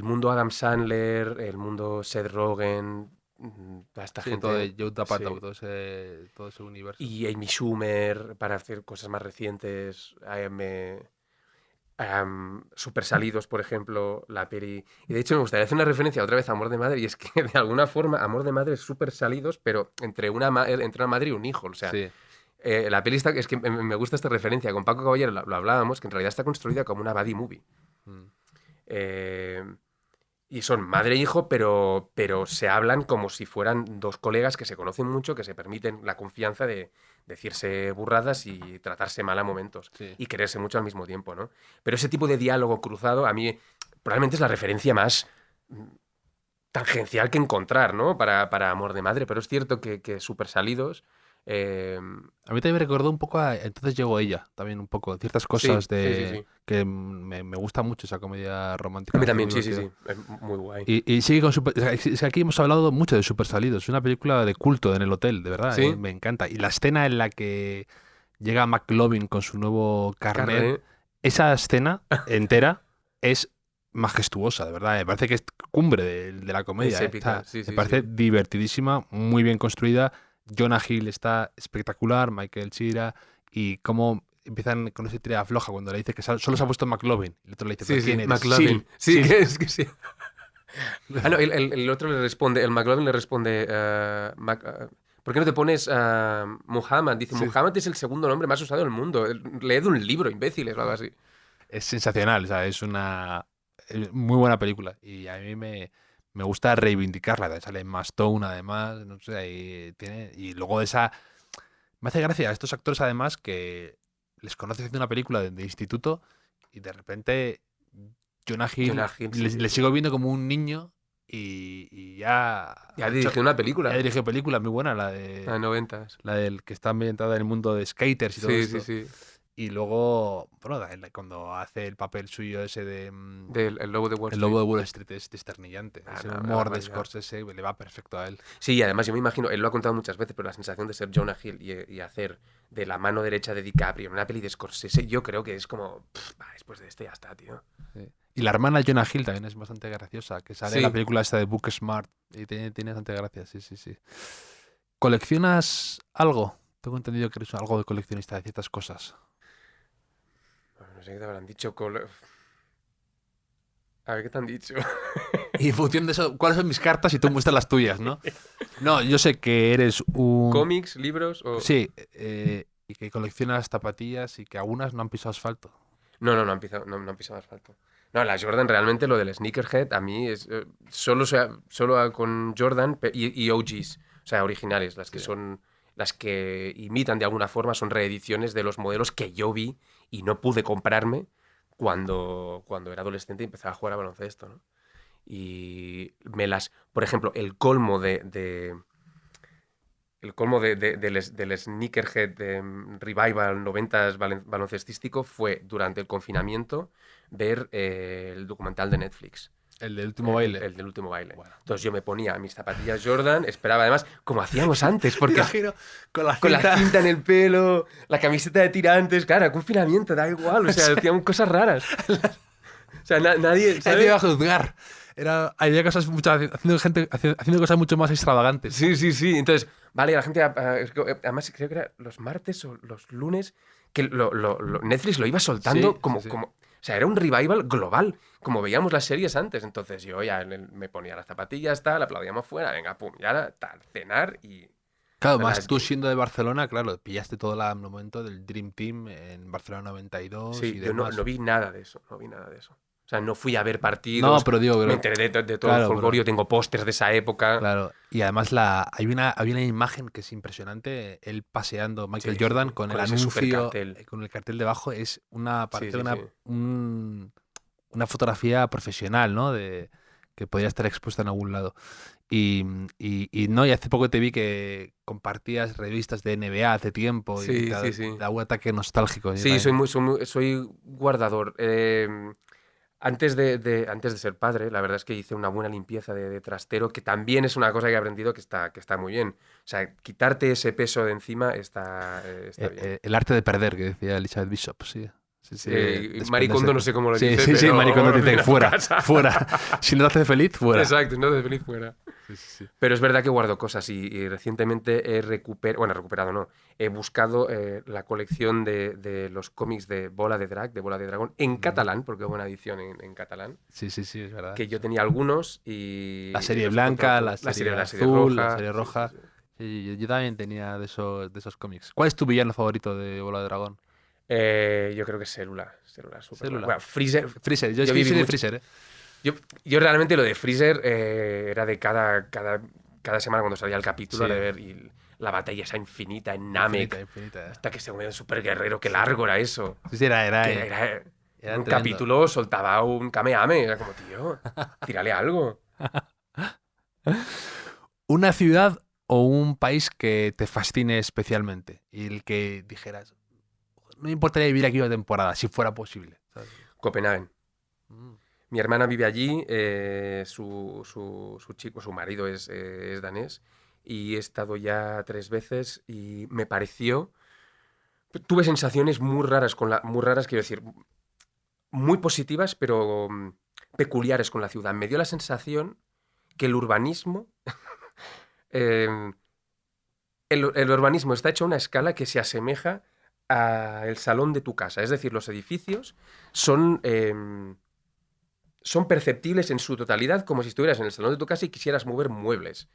mundo Adam Sandler, el mundo Seth Rogen, toda esta Sí, gente... todo de Joe Apatow, sí. todo ese universo. Y Amy Schumer, para hacer cosas más recientes, Super Salidos, por ejemplo, la peli... Y de hecho me gustaría hacer una referencia otra vez a Amor de Madre, y es que de alguna forma Amor de Madre es Super Salidos, pero entre una madre y un hijo, o sea... Sí. La peli está, es que me gusta esta referencia. Con Paco Caballero lo hablábamos, que en realidad está construida como una buddy movie. Y son madre e hijo, pero se hablan como si fueran dos colegas que se conocen mucho, que se permiten la confianza de decirse burradas y tratarse mal a momentos. Sí. Y quererse mucho al mismo tiempo, ¿no? Pero ese tipo de diálogo cruzado a mí probablemente es la referencia más tangencial que encontrar, ¿no? Para Amor de Madre. Pero es cierto que Super Salidos... A mí también me recordó un poco a Entonces llegó ella, también un poco, ciertas cosas sí. que me gusta mucho esa comedia romántica. A mí también, muy sí, divertida. es muy guay. Y sigue con es que aquí hemos hablado mucho de Super Salidos, es una película de culto en el hotel, de verdad, ¿Sí? me encanta. Y la escena en la que llega McLovin con su nuevo carnet. Carne. Esa escena entera es majestuosa, de verdad. Me parece que es cumbre de la comedia. Es épica, Está- sí, me sí, parece sí. divertidísima, muy bien construida. Jonah Hill está espectacular, Michael Cera, y cómo empiezan con ese tira floja cuando le dice que solo se ha puesto McLovin. Y el otro le dice, Sí, ¿pero sí, quién eres? McLovin. Sil, Sí, Sil. que es que sí. Ah, no, el otro le responde, el McLovin le responde, ¿por qué no te pones Muhammad? Dice, Sí. Muhammad es el segundo nombre más usado del mundo. Leed un libro, imbéciles, o algo así. Es sensacional, o sea, es muy buena película y a mí me gusta reivindicarla. También sale Emma Stone, además, no sé, y luego de esa... Me hace gracia a estos actores, además, que les conoces haciendo una película de instituto y de repente Jonah Hill Jonah Hill, sí, le, sí, le sí. sigo viendo como un niño y ya... Ya ha hecho- dirigió una ya película. dirigió películas muy buenas, A 90s. la del que está ambientada en el mundo de skaters y todo Sí, esto. sí, sí. Y luego, bueno, cuando hace el papel suyo ese de Del El Lobo de Wall El Street. Lobo de Wall Street es desternillante. Ah, Ese no, una humor de barbaridad. Scorsese le va perfecto a él. Sí, y además yo me imagino, él lo ha contado muchas veces, pero la sensación de ser Jonah Hill y hacer de la mano derecha de DiCaprio en una peli de Scorsese, yo creo que es como, después de este ya está, tío. Sí. Y la hermana de Jonah Hill también es bastante graciosa, que sale en la Sí. película esta de Book Smart y tiene bastante gracia, sí, sí, sí. ¿Coleccionas algo? Tengo entendido que eres algo de coleccionista de ciertas cosas. Bueno, no sé qué te habrán dicho. A ver, ¿qué te han dicho? Y en función de eso, ¿cuáles son mis cartas y tú muestras las tuyas, no? No, yo sé que eres un... ¿Cómics, libros o...? Sí, y que coleccionas zapatillas y que algunas no han pisado asfalto. No, no han pisado, no han pisado asfalto. No, la Jordan realmente, lo del sneakerhead, a mí es solo con Jordan y OGs, o sea, originales, las que Sí. son, las que imitan de alguna forma, son reediciones de los modelos que yo vi y no pude comprarme cuando era adolescente y empezaba a jugar a baloncesto, ¿no? Y por ejemplo, del sneakerhead revival 90s baloncestístico fue durante el confinamiento ver el documental de Netflix. El del último baile. El del último baile. Bueno. Entonces yo me ponía mis zapatillas Jordan, esperaba además, como hacíamos antes, porque Imagino, con la con la cinta. cinta en el pelo, la camiseta de tirantes, claro, confinamiento, da igual, o sea, hacíamos cosas raras. O sea, nadie, Nadie ¿sabes? te iba a juzgar. Había cosas haciendo cosas mucho más extravagantes. Sí, sí, sí. Entonces, vale, la gente, además creo que era los martes o los lunes, que Netflix lo iba soltando Sí, como, sí, sí. como, o sea, era un revival global, como veíamos las series antes. Entonces yo ya me ponía las zapatillas, tal, aplaudíamos fuera, venga, pum, y ahora, tal, cenar y... Claro, La verdad más es tú que- siendo de Barcelona, claro, pillaste todo el momento del Dream Team en Barcelona 92 Sí, y yo no, demás. no vi nada de eso, no vi nada de eso. O sea, no fui a ver No, partidos, pero digo, me enteré de todo claro, el folgorio, tengo pósters de esa época. claro. Y además hay una imagen que es impresionante, él paseando, Michael Sí, Jordan, sí, con el con ese anuncio, supercartel. con el cartel debajo, es parece sí, sí. una fotografía profesional, ¿no? Que podría estar expuesta en algún lado. Y hace poco te vi que compartías revistas de NBA hace tiempo y Sí, te sí, sí. da un ataque nostálgico. Yo Sí, también. soy guardador. Antes de ser padre, la verdad es que hice una buena limpieza de trastero, que también es una cosa que he aprendido que está muy bien. O sea, quitarte ese peso de encima está bien. El arte de perder, que decía Elizabeth Bishop, sí. Sí, sí, Marie Kondo no sé cómo lo sí, dice, sí, sí, pero Marie Kondo te ven dice a tu fuera, casa. fuera. Si no te hace feliz, fuera. Exacto, no de feliz fuera. Sí, sí, sí. Pero es verdad que guardo cosas y recientemente he recuperado, no, he buscado la colección de los cómics de Bola de Dragón, en catalán, porque hubo una edición en catalán, Sí, sí, sí, es verdad. que yo tenía algunos y... La serie los he blanca, encontrado todos. la la serie azul, roja. la serie sí, roja. sí, sí. Sí, yo también tenía de esos cómics. ¿Cuál es tu villano favorito de Bola de Dragón? Yo creo que es Célula súper Célula. Bueno, Freezer. Freezer, yo Yo soy viví de mucho- Freezer, ¿eh? Yo realmente lo de Freezer era de cada semana cuando salía el capítulo Sí. de ver y la batalla esa infinita en Namek. Infinita. Hasta que se mueve el super guerrero, qué largo era eso. Sí, sí, era Que era un tremendo. capítulo soltaba un Kamehameha. Era como, tío, tírale algo. ¿Una ciudad o un país que te fascine especialmente? Y el que dijeras, no me importaría vivir aquí una temporada, si fuera posible. ¿Sabes? Copenhague. Mm. Mi hermana vive allí, su marido es danés y he estado ya 3 veces y me pareció Tuve sensaciones muy raras muy raras, quiero decir, muy positivas, pero peculiares con la ciudad. Me dio la sensación que el urbanismo, eh, el urbanismo está hecho a una escala que se asemeja al salón de tu casa. Es decir, los edificios son perceptibles en su totalidad como si estuvieras en el salón de tu casa y quisieras mover muebles.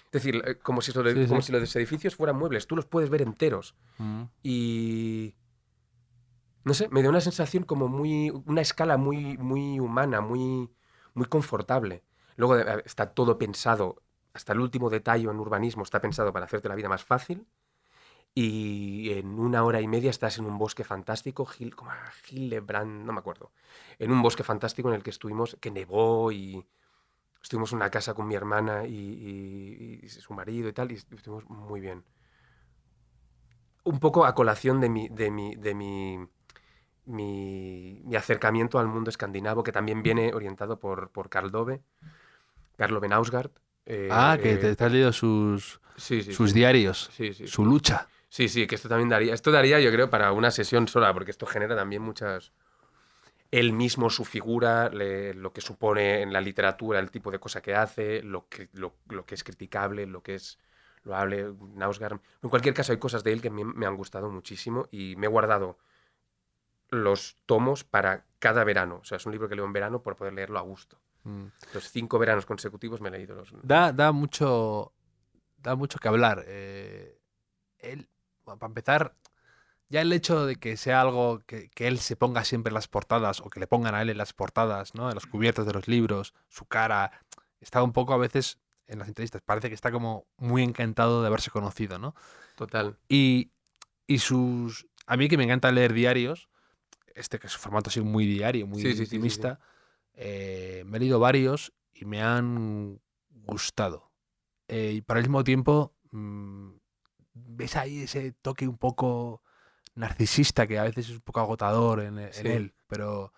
Es decir, como si Sí, sí. los edificios fueran muebles. Tú los puedes ver enteros. Mm. Y no sé, me dio una sensación como una escala muy humana, muy confortable. Luego está todo pensado, hasta el último detalle en urbanismo está pensado para hacerte la vida más fácil. Y en 1 hora y media estás en un bosque fantástico, como Hillebrand, no me acuerdo. En un bosque fantástico en el que estuvimos, que nevó y estuvimos en una casa con mi hermana y su marido y tal, y estuvimos muy bien. Un poco a colación mi acercamiento al mundo escandinavo, que también viene orientado por Karl Ove Knausgaard. Que te has leído sus Sí, sí, sus sí. diarios, Sí, sí, su sí. lucha. Sí, sí, que esto también daría, yo creo, para una sesión sola, porque esto genera también muchas... Él mismo, su figura, lo que supone en la literatura, el tipo de cosa que hace, lo que es criticable, lo que es loable, Knausgaard. En cualquier caso, hay cosas de él que me han gustado muchísimo y me he guardado los tomos para cada verano. O sea, es un libro que leo en verano por poder leerlo a gusto. Mm. Los 5 veranos consecutivos me he leído los... Da mucho que hablar. Bueno, para empezar, ya el hecho de que sea algo que él se ponga siempre en las portadas o que le pongan a él en las portadas, ¿no? En los cubiertos de los libros, su cara, está un poco a veces en las entrevistas, parece que está como muy encantado de haberse conocido, ¿no? Total. Y, a mí que me encanta leer diarios, que es un formato así muy diario, muy Sí, sí, sí, sí, sí. intimista, me he leído varios y me han gustado. Y por el mismo tiempo, ves ahí ese toque un poco narcisista que a veces es un poco agotador en Sí. él, pero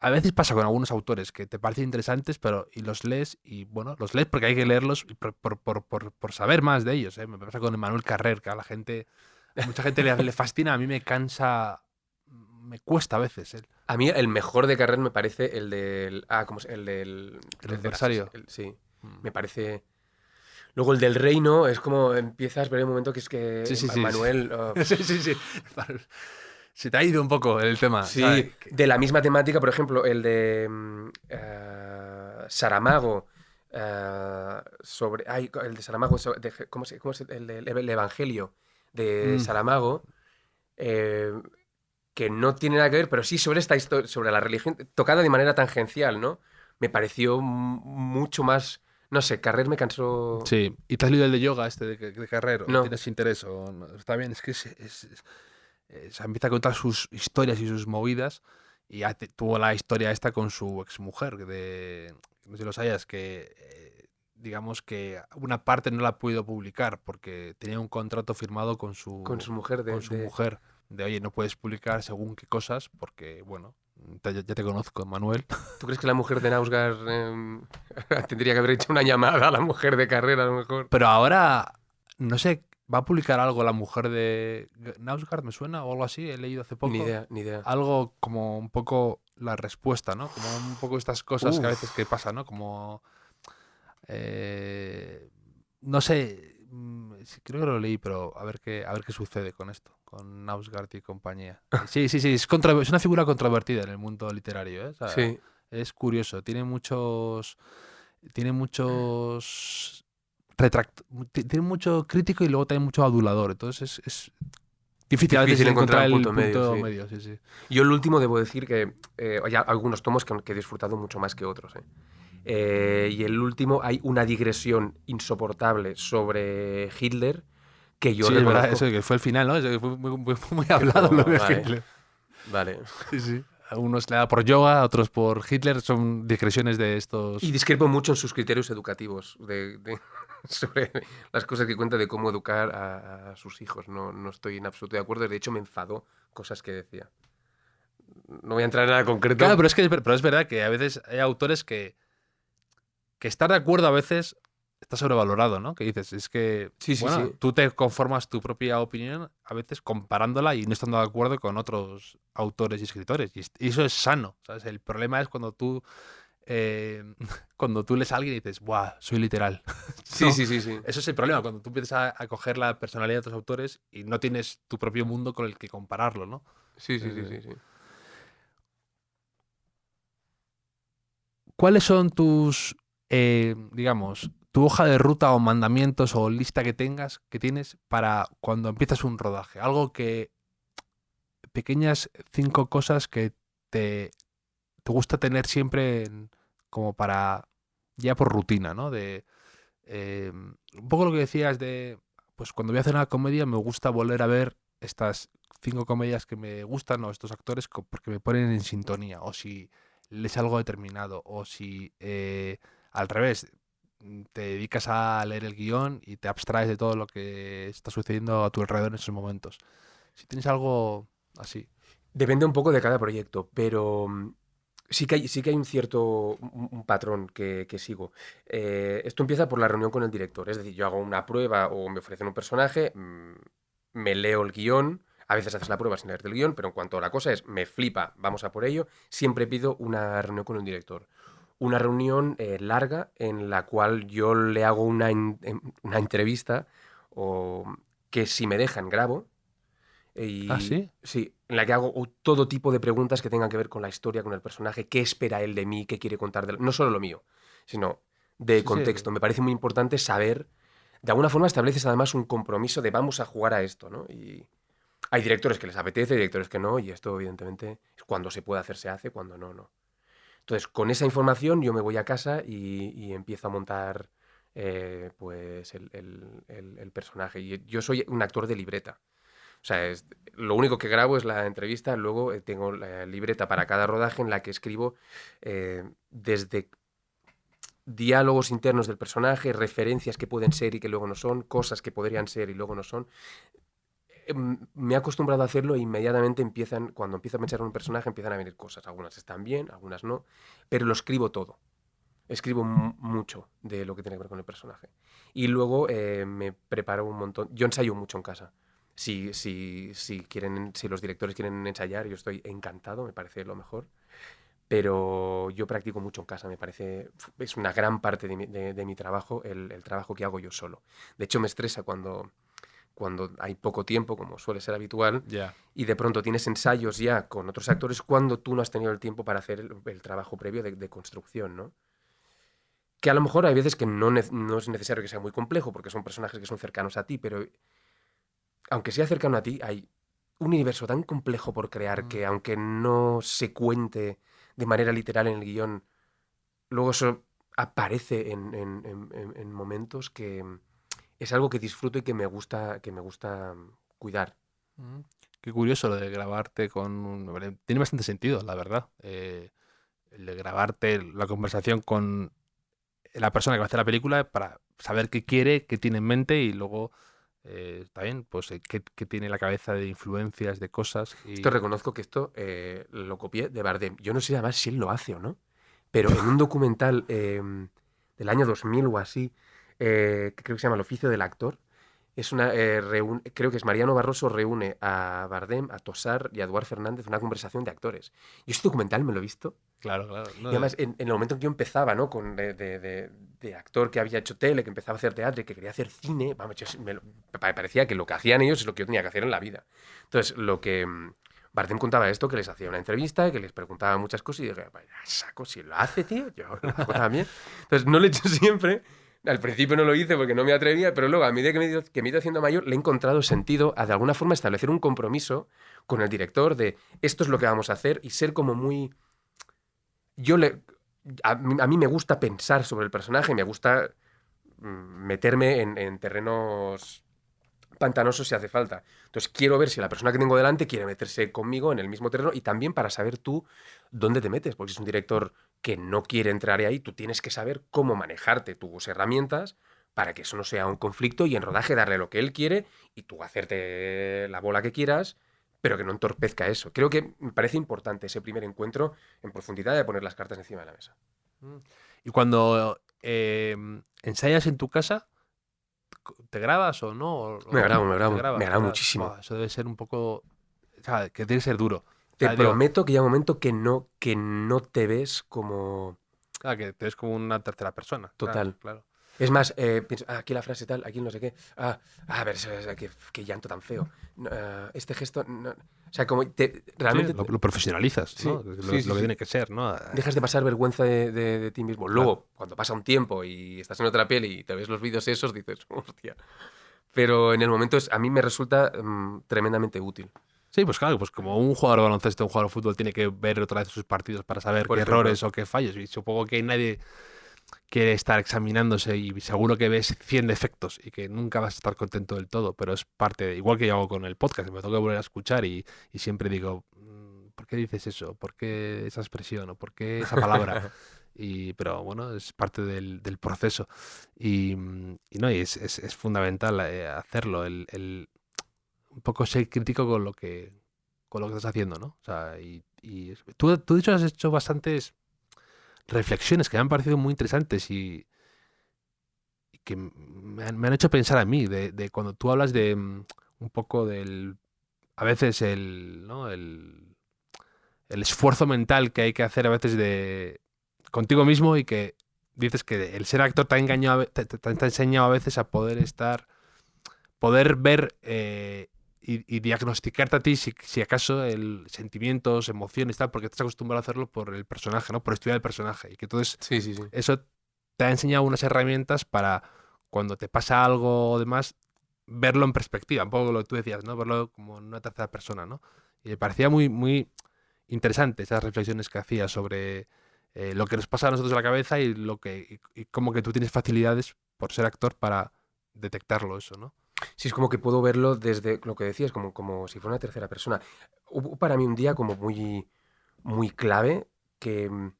a veces pasa con algunos autores que te parecen interesantes, y los lees, y bueno, los lees porque hay que leerlos y por saber más de ellos, ¿eh? Me pasa con Emmanuel Carrer, que a mucha gente le fascina, a mí me cansa, me cuesta a veces, ¿eh? A mí el mejor de Carrer me parece el del... ¿cómo es? El del... El adversario. Sí, Mm. me parece... Luego el del Reino es como empiezas, pero hay un momento que es Sí, que sí, sí. Manuel... Sí, sí, sí. Se te ha ido un poco el tema. sí, ¿Sabes? de la misma temática, por ejemplo, el de Saramago, el de Saramago, ¿cómo es el Evangelio de Mm. Saramago? eh, que no tiene nada que ver, pero sí sobre esta historia, sobre la religión, tocada de manera tangencial, ¿no? Me pareció mucho más... No sé, Carrer me cansó... Sí. ¿Y te has leído el de yoga de Carrer? ¿O No, tienes interés? O no? Está bien, es que se empieza a contar sus historias y sus movidas. Y ya tuvo la historia esta con su exmujer, no sé si lo sabías, que digamos que una parte no la ha podido publicar porque tenía un contrato firmado con con su mujer con su mujer de, oye, no puedes publicar según qué cosas porque, bueno, ya te conozco, Manuel. ¿Tú crees que la mujer de Nausgaard tendría que haber hecho una llamada a la mujer de Carrer a lo mejor? Pero ahora, no sé, ¿va a publicar algo la mujer de Knausgaard, me suena? O algo así, he leído hace Ni poco. idea, ni idea. Algo como un poco la respuesta, ¿no? Como un poco estas cosas que a veces Uf, que pasan, ¿no? Como... no sé, sí, creo que lo leí, pero a ver qué sucede con esto, con Knausgaard y compañía. Sí, sí, sí, es una figura controvertida en el mundo literario, ¿eh? O sea, sí. es curioso, tiene muchos tiene mucho crítico y luego también mucho adulador, entonces es difícil a veces Difícil encontrar encontrar un el punto medio, punto sí. medio, sí, sí. Yo el último debo decir que hay algunos tomos que he disfrutado mucho más que otros. Y el último hay una digresión insoportable sobre Hitler que yo Sí, es verdad, reconozco. eso que fue el final, ¿no? Eso que fue muy Que fue hablado lo como, de vale, Hitler. vale. Sí, sí. A unos le da por yoga, a otros por Hitler, son digresiones de estos. Y discrepo mucho en sus criterios educativos sobre las cosas que cuenta de cómo educar a sus hijos. No, no estoy en absoluto de acuerdo. De hecho, me enfadó cosas que decía. No voy a entrar en nada concreto. Claro, pero es verdad que a veces hay autores que estar de acuerdo a veces está sobrevalorado, ¿no? Que dices, es que, Sí, sí, bueno, sí. tú te conformas tu propia opinión a veces comparándola y no estando de acuerdo con otros autores y escritores. Y eso es sano, ¿sabes? El problema es eh, cuando tú lees a alguien y dices, ¡buah! Soy literal. Sí, No, sí, sí, sí. eso es el problema, cuando tú empiezas a coger la personalidad de otros autores y no tienes tu propio mundo con el que compararlo, ¿no? Sí, sí, sí, Eh, sí, sí. ¿Cuáles son tus, digamos, tu hoja de ruta o mandamientos o lista que tienes para cuando empiezas un rodaje? Algo que, pequeñas 5 cosas que te, te gusta tener siempre como para, ya por rutina, ¿no? Un poco lo que decías de, pues cuando voy a hacer una comedia me gusta volver a ver estas 5 comedias que me gustan o estos actores porque me ponen en sintonía o si lees algo determinado o si al revés te dedicas a leer el guión y te abstraes de todo lo que está sucediendo a tu alrededor en esos momentos. Si tienes algo así. Depende un poco de cada proyecto, pero sí que hay un cierto un patrón que sigo. Esto empieza por la reunión con el director. Es decir, yo hago una prueba o me ofrecen un personaje, me leo el guión. A veces haces la prueba sin leerte el guión, pero en cuanto a la cosa es, me flipa, vamos a por ello. Siempre pido una reunión con el director. Una reunión larga en la cual yo le hago una entrevista o que si me dejan grabo. Ah, Y sí. sí, en la que hago todo tipo de preguntas que tengan que ver con la historia, con el personaje, qué espera él de mí, qué quiere contar de no solo lo mío, sino de Sí, sí. contexto. Me parece muy importante saber, de alguna forma estableces además un compromiso de vamos a jugar a esto, ¿no? Y hay directores que les apetece, directores que no, y esto evidentemente cuando se puede hacer se hace, cuando no, no. Entonces, con esa información yo me voy a casa y empiezo a montar pues el personaje. Y yo soy un actor de libreta. O sea, lo único que grabo es la entrevista, luego tengo la libreta para cada rodaje en la que escribo desde diálogos internos del personaje, referencias que pueden ser y que luego no son, cosas que podrían ser y luego no son. Me he acostumbrado a hacerlo e inmediatamente cuando empiezo a pensar en un personaje, empiezan a venir cosas. Algunas están bien, algunas no, pero lo escribo todo. Escribo mucho de lo que tiene que ver con el personaje. Y luego me preparo un montón. Yo ensayo mucho en casa. Si los directores quieren ensayar, yo estoy encantado, me parece lo mejor. Pero yo practico mucho en casa, me parece, es una gran parte de mi trabajo, el trabajo que hago yo solo. De hecho, me estresa cuando hay poco tiempo, como suele ser habitual, Ya. y de pronto tienes ensayos ya con otros actores cuando tú no has tenido el tiempo para hacer el trabajo previo de construcción, ¿no? Que a lo mejor hay veces que no es necesario que sea muy complejo porque son personajes que son cercanos a ti, pero aunque sea cercano a ti, hay un universo tan complejo por crear Mm. que aunque no se cuente de manera literal en el guión, luego eso aparece en momentos que es algo que disfruto y que me gusta cuidar. Mm. Qué curioso lo de grabarte tiene bastante sentido, la verdad. El de grabarte la conversación con la persona que va a hacer la película para saber qué quiere, qué tiene en mente y luego está bien, pues qué tiene en la cabeza de influencias, de cosas Esto y... reconozco que esto lo copié de Bardem. Yo no sé además si él lo hace o no, pero en un documental del año 2000 o así, que creo que se llama El oficio del actor, creo que es Mariano Barroso reúne a Bardem, a Tosar y a Eduard Fernández en una conversación de actores. Yo este documental me lo he visto Claro, claro. y No, además en el momento en que yo empezaba, ¿no? De actor que había hecho tele, que empezaba a hacer teatro y que quería hacer cine, vamos, me parecía que lo que hacían ellos es lo que yo tenía que hacer en la vida. Entonces, lo que Bardem contaba esto, que les hacía una entrevista, que les preguntaba muchas cosas y dije, vaya, saco, si lo hace, tío, yo lo hago también. Entonces, no lo he hecho siempre. Al principio no lo hice porque no me atrevía, pero luego, a medida que me he ido haciendo mayor, le he encontrado sentido a de alguna forma establecer un compromiso con el director de esto es lo que vamos a hacer y ser como muy yo le, a mí me gusta pensar sobre el personaje, me gusta meterme en terrenos pantanosos si hace falta. Entonces quiero ver si la persona que tengo delante quiere meterse conmigo en el mismo terreno y también para saber tú dónde te metes, porque si es un director que no quiere entrar ahí, tú tienes que saber cómo manejarte tus herramientas para que eso no sea un conflicto y en rodaje darle lo que él quiere y tú hacerte la bola que quieras, pero que no entorpezca eso. Creo que me parece importante ese primer encuentro en profundidad de poner las cartas encima de la mesa. Mm. Y cuando ¿ensayas en tu casa? ¿Te grabas o no? Me grabo, ¿Te grabas? me grabo muchísimo. Buah, eso debe ser un poco... O sea, que tiene que ser duro. O Te sea, digo, prometo que llega un momento que no te ves como claro, que te ves como una tercera persona. total. Claro. Es más, pienso, aquí la frase tal, aquí no sé qué. A ver, qué llanto tan feo. No, este gesto. No. O sea, como realmente Sí, lo profesionalizas, sí, ¿no? sí, Lo que sí. tiene que ser, ¿no? Dejas de pasar vergüenza de ti mismo. Luego, cuando pasa un tiempo y estás en otra piel y te ves los vídeos esos, dices, hostia. Pero en el momento a mí me resulta tremendamente útil. Sí, pues claro, pues como un jugador de baloncesto, un jugador de fútbol tiene que ver otra vez sus partidos para saber Por qué ejemplo. errores o qué fallos. Y supongo que nadie quiere estar examinándose y seguro que ves 100 defectos y que nunca vas a estar contento del todo, pero es parte, igual que yo hago con el podcast, me tengo que volver a escuchar y siempre digo, ¿por qué dices eso? ¿Por qué esa expresión? ¿O por qué esa palabra? Pero bueno, es parte del proceso no, y es fundamental hacerlo, un poco ser crítico con lo que estás haciendo, ¿no? O sea, tú de hecho has hecho bastantes reflexiones que me han parecido muy interesantes y que me han hecho pensar a mí, de cuando tú hablas de un poco a veces ¿no? El esfuerzo mental que hay que hacer a veces contigo mismo y que dices que el ser actor te ha engañado, te ha enseñado a veces a poder ver y diagnosticarte a ti si acaso sentimientos, emociones, tal, porque estás acostumbrado a hacerlo por el personaje, ¿no? Por estudiar el personaje. Y que entonces Sí. eso te ha enseñado unas herramientas para cuando te pasa algo o demás, verlo en perspectiva, un poco lo que tú decías, ¿no? Verlo como en una tercera persona, ¿no? Y me parecía muy, muy interesante esas reflexiones que hacías sobre lo que nos pasa a nosotros en la cabeza y cómo que tú tienes facilidades por ser actor para detectarlo eso, ¿no? Sí, es como que puedo verlo desde lo que decías, como si fuera una tercera persona. Hubo para mí un día como muy clave que, en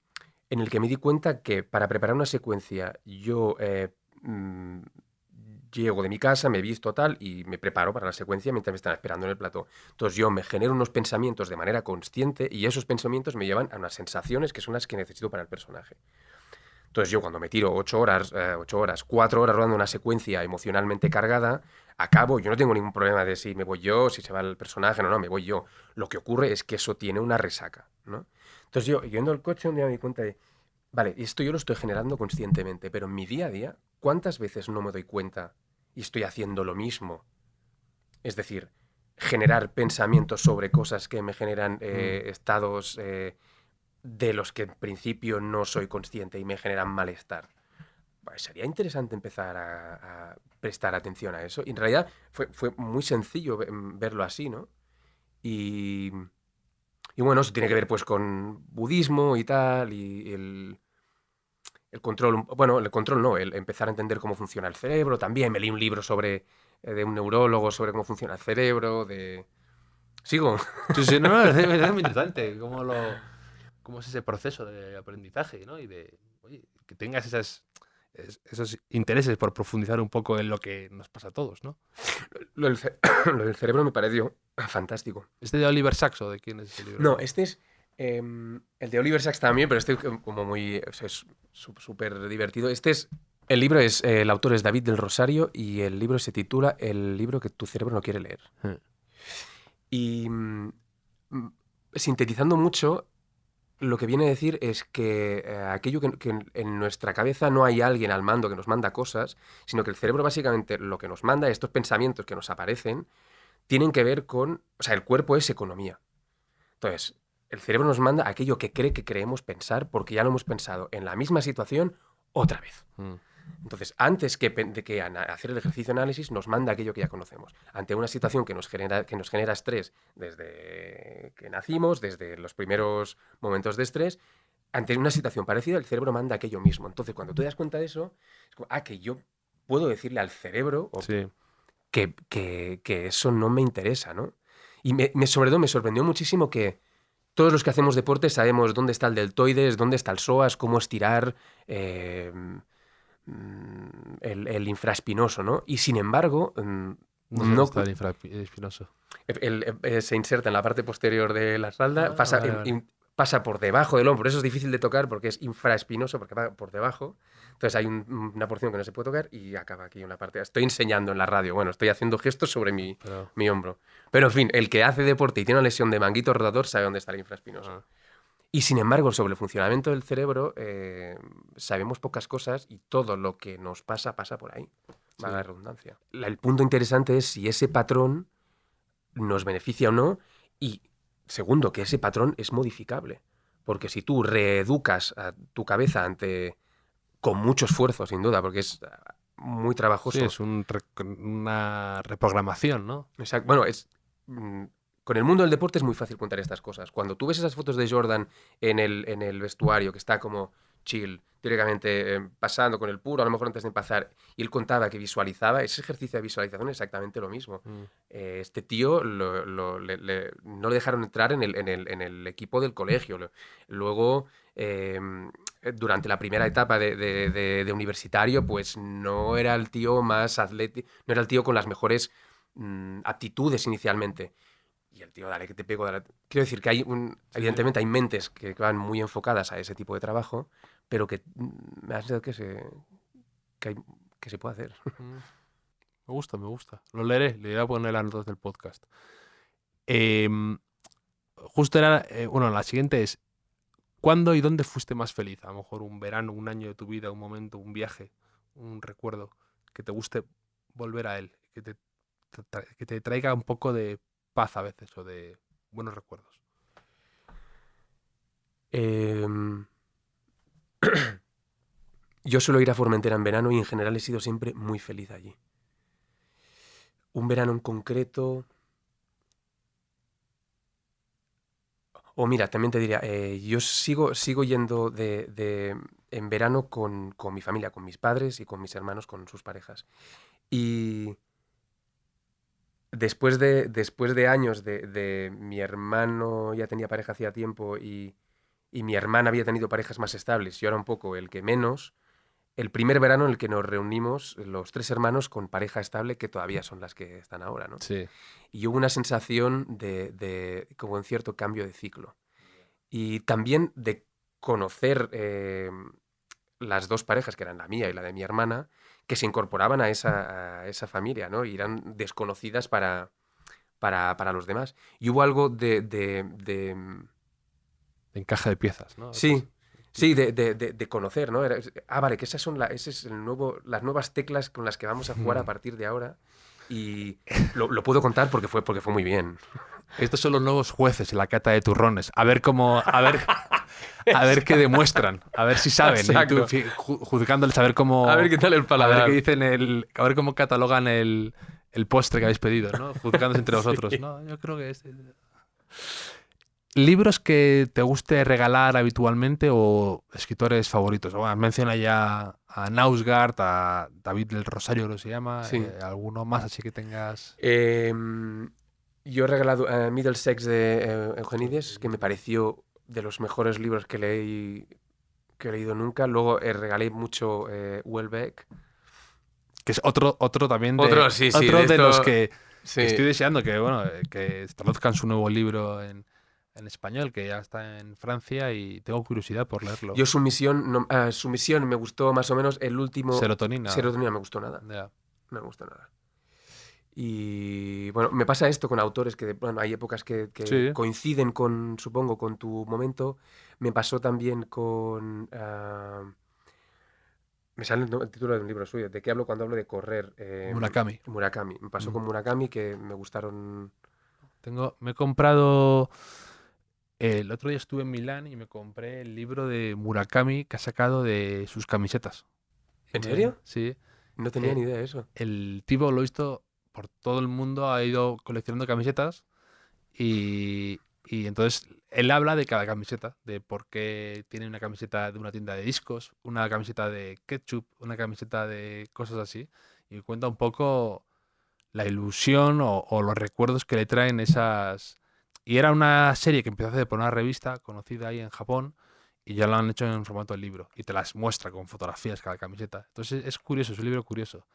el que me di cuenta que para preparar una secuencia yo llego de mi casa, me visto tal y me preparo para la secuencia mientras me están esperando en el plató. Entonces yo me genero unos pensamientos de manera consciente y esos pensamientos me llevan a unas sensaciones que son las que necesito para el personaje. Entonces yo cuando me tiro 8 horas, 4 horas rodando una secuencia emocionalmente cargada, acabo, yo no tengo ningún problema de si me voy yo, si se va el personaje, no, me voy yo. Lo que ocurre es que eso tiene una resaca, ¿no? Entonces yo, yendo al coche, un día me di cuenta de, vale, esto yo lo estoy generando conscientemente, pero en mi día a día, ¿cuántas veces no me doy cuenta y estoy haciendo lo mismo? Es decir, generar pensamientos sobre cosas que me generan estados de los que en principio no soy consciente y me generan malestar. Pues sería interesante empezar a prestar atención a eso. Y en realidad fue muy sencillo verlo así, ¿no? Y, y bueno, eso tiene que ver pues con budismo y tal, y el control, bueno, el control no, el empezar a entender cómo funciona el cerebro. También me leí un libro de un neurólogo sobre cómo funciona el cerebro, de... ¿Sigo? Sí, no, es muy interesante cómo es ese proceso de aprendizaje, ¿no? Y oye, que tengas esos intereses por profundizar un poco en lo que nos pasa a todos, ¿no? Lo del, lo del cerebro me pareció fantástico. ¿Este de Oliver Sacks o de quién es ese libro? No, este es el de Oliver Sacks también, pero este como muy... O sea, es súper divertido. El libro es... el autor es David del Rosario y el libro se titula El libro que tu cerebro no quiere leer. Y sintetizando mucho, lo que viene a decir es que aquello que en nuestra cabeza no hay alguien al mando que nos manda cosas, sino que el cerebro básicamente lo que nos manda, estos pensamientos que nos aparecen, tienen que ver con... O sea, el cuerpo es economía. Entonces, el cerebro nos manda aquello que cree que creemos pensar porque ya lo hemos pensado en la misma situación otra vez. Entonces, antes de que hacer el ejercicio de análisis, nos manda aquello que ya conocemos. Ante una situación que nos genera estrés desde que nacimos, desde los primeros momentos de estrés, ante una situación parecida, el cerebro manda aquello mismo. Entonces, cuando te das cuenta de eso, es como, que yo puedo decirle al cerebro Sí. que eso no me interesa, ¿no? Y sobre todo me sorprendió muchísimo que todos los que hacemos deporte sabemos dónde está el deltoides, dónde está el psoas, cómo estirar... el infraespinoso, ¿no? Y sin embargo, No está el infraespinoso. se inserta en la parte posterior de la espalda, Vale. pasa por debajo del hombro. Eso es difícil de tocar porque es infraespinoso, porque va por debajo. Entonces hay una porción que no se puede tocar y acaba aquí una parte. Estoy enseñando en la radio. Bueno, estoy haciendo gestos sobre mi hombro. Pero en fin, el que hace deporte y tiene una lesión de manguito rotador sabe dónde está el infraespinoso. Y sin embargo, sobre el funcionamiento del cerebro, sabemos pocas cosas y todo lo que nos pasa por ahí. Valga la redundancia. El punto interesante es si ese patrón nos beneficia o no y, segundo, que ese patrón es modificable. Porque si tú reeducas a tu cabeza con mucho esfuerzo, sin duda, porque es muy trabajoso. Sí, es una reprogramación, ¿no? Exacto. Bueno, con el mundo del deporte es muy fácil contar estas cosas. Cuando tú ves esas fotos de Jordan en el vestuario, que está como chill, teóricamente pasando con el puro, a lo mejor antes de empezar, y él contaba que visualizaba, ese ejercicio de visualización es exactamente lo mismo. Este tío no le dejaron entrar en el equipo del colegio. Luego, durante la primera etapa de universitario, pues no era el tío más atlético, no era el tío con las mejores aptitudes inicialmente. Y el tío, dale, que te pego. Dale. Quiero decir que evidentemente hay mentes que van muy enfocadas a ese tipo de trabajo, pero que me ha sentido que se puede hacer. Me gusta. Lo leeré, le voy a poner las notas del podcast. Justo era, la siguiente es, ¿cuándo y dónde fuiste más feliz? A lo mejor un verano, un año de tu vida, un momento, un viaje, un recuerdo, que te guste volver a él, que te traiga un poco de paz a veces o de buenos recuerdos. Yo suelo ir a Formentera en verano y en general he sido siempre muy feliz allí. Un verano en concreto... mira, también te diría, yo sigo yendo en verano con mi familia, con mis padres y con mis hermanos, con sus parejas. Y después de años de mi hermano ya tenía pareja hacía tiempo y mi hermana había tenido parejas más estables y ahora un poco el que menos, el primer verano en el que nos reunimos los tres hermanos con pareja estable, que todavía son las que están ahora, ¿no? Sí. Y hubo una sensación de como un cierto cambio de ciclo. Y también de conocer las dos parejas, que eran la mía y la de mi hermana, que se incorporaban a esa familia, ¿no? Y eran desconocidas para los demás. Y hubo algo de encaje de piezas, ¿no? Sí. Sí, de conocer, ¿no? Vale, que esas son las nuevas teclas con las que vamos a jugar a partir de ahora. Y lo puedo contar porque fue muy bien. Estos son los nuevos jueces en la cata de turrones. A ver qué demuestran, a ver si saben. Y tú, juzgándoles, a ver cómo... A ver qué tal el paladar. A ver qué dicen a ver cómo catalogan el postre que habéis pedido, ¿no? Juzgándose entre vosotros. Sí. No, yo creo que ¿Libros que te guste regalar habitualmente o escritores favoritos? Bueno, menciona ya a Nausgard, a David del Rosario, creo que se llama. Sí. ¿Alguno más así que tengas? Yo he regalado Middlesex de Eugenides, que me pareció de los mejores libros que he leído nunca. Luego regalé mucho Houellebecq. Que es otro también sí, de los que sí. estoy deseando que traduzcan su nuevo libro en español, que ya está en Francia y tengo curiosidad por leerlo. Yo Sumisión me gustó más o menos. El último... Serotonina no me gustó nada. Yeah. No me gustó nada. Y bueno, me pasa esto con autores que hay épocas que Sí. coinciden supongo, con tu momento. Me pasó también con... me sale el título de un libro suyo. ¿De qué hablo cuando hablo de correr? Murakami. Me pasó con Murakami, que me gustaron... Me he comprado... El otro día estuve en Milán y me compré el libro de Murakami que ha sacado de sus camisetas. ¿En serio? Sí. No tenía ni idea de eso. El tipo, lo he visto por todo el mundo, ha ido coleccionando camisetas y entonces él habla de cada camiseta, de por qué tiene una camiseta de una tienda de discos, una camiseta de ketchup, una camiseta de cosas así, y cuenta un poco la ilusión o los recuerdos que le traen esas... Y era una serie que empezó a hacer por una revista conocida ahí en Japón y ya lo han hecho en formato de libro y te las muestra con fotografías cada camiseta. Entonces es curioso, es un libro curioso.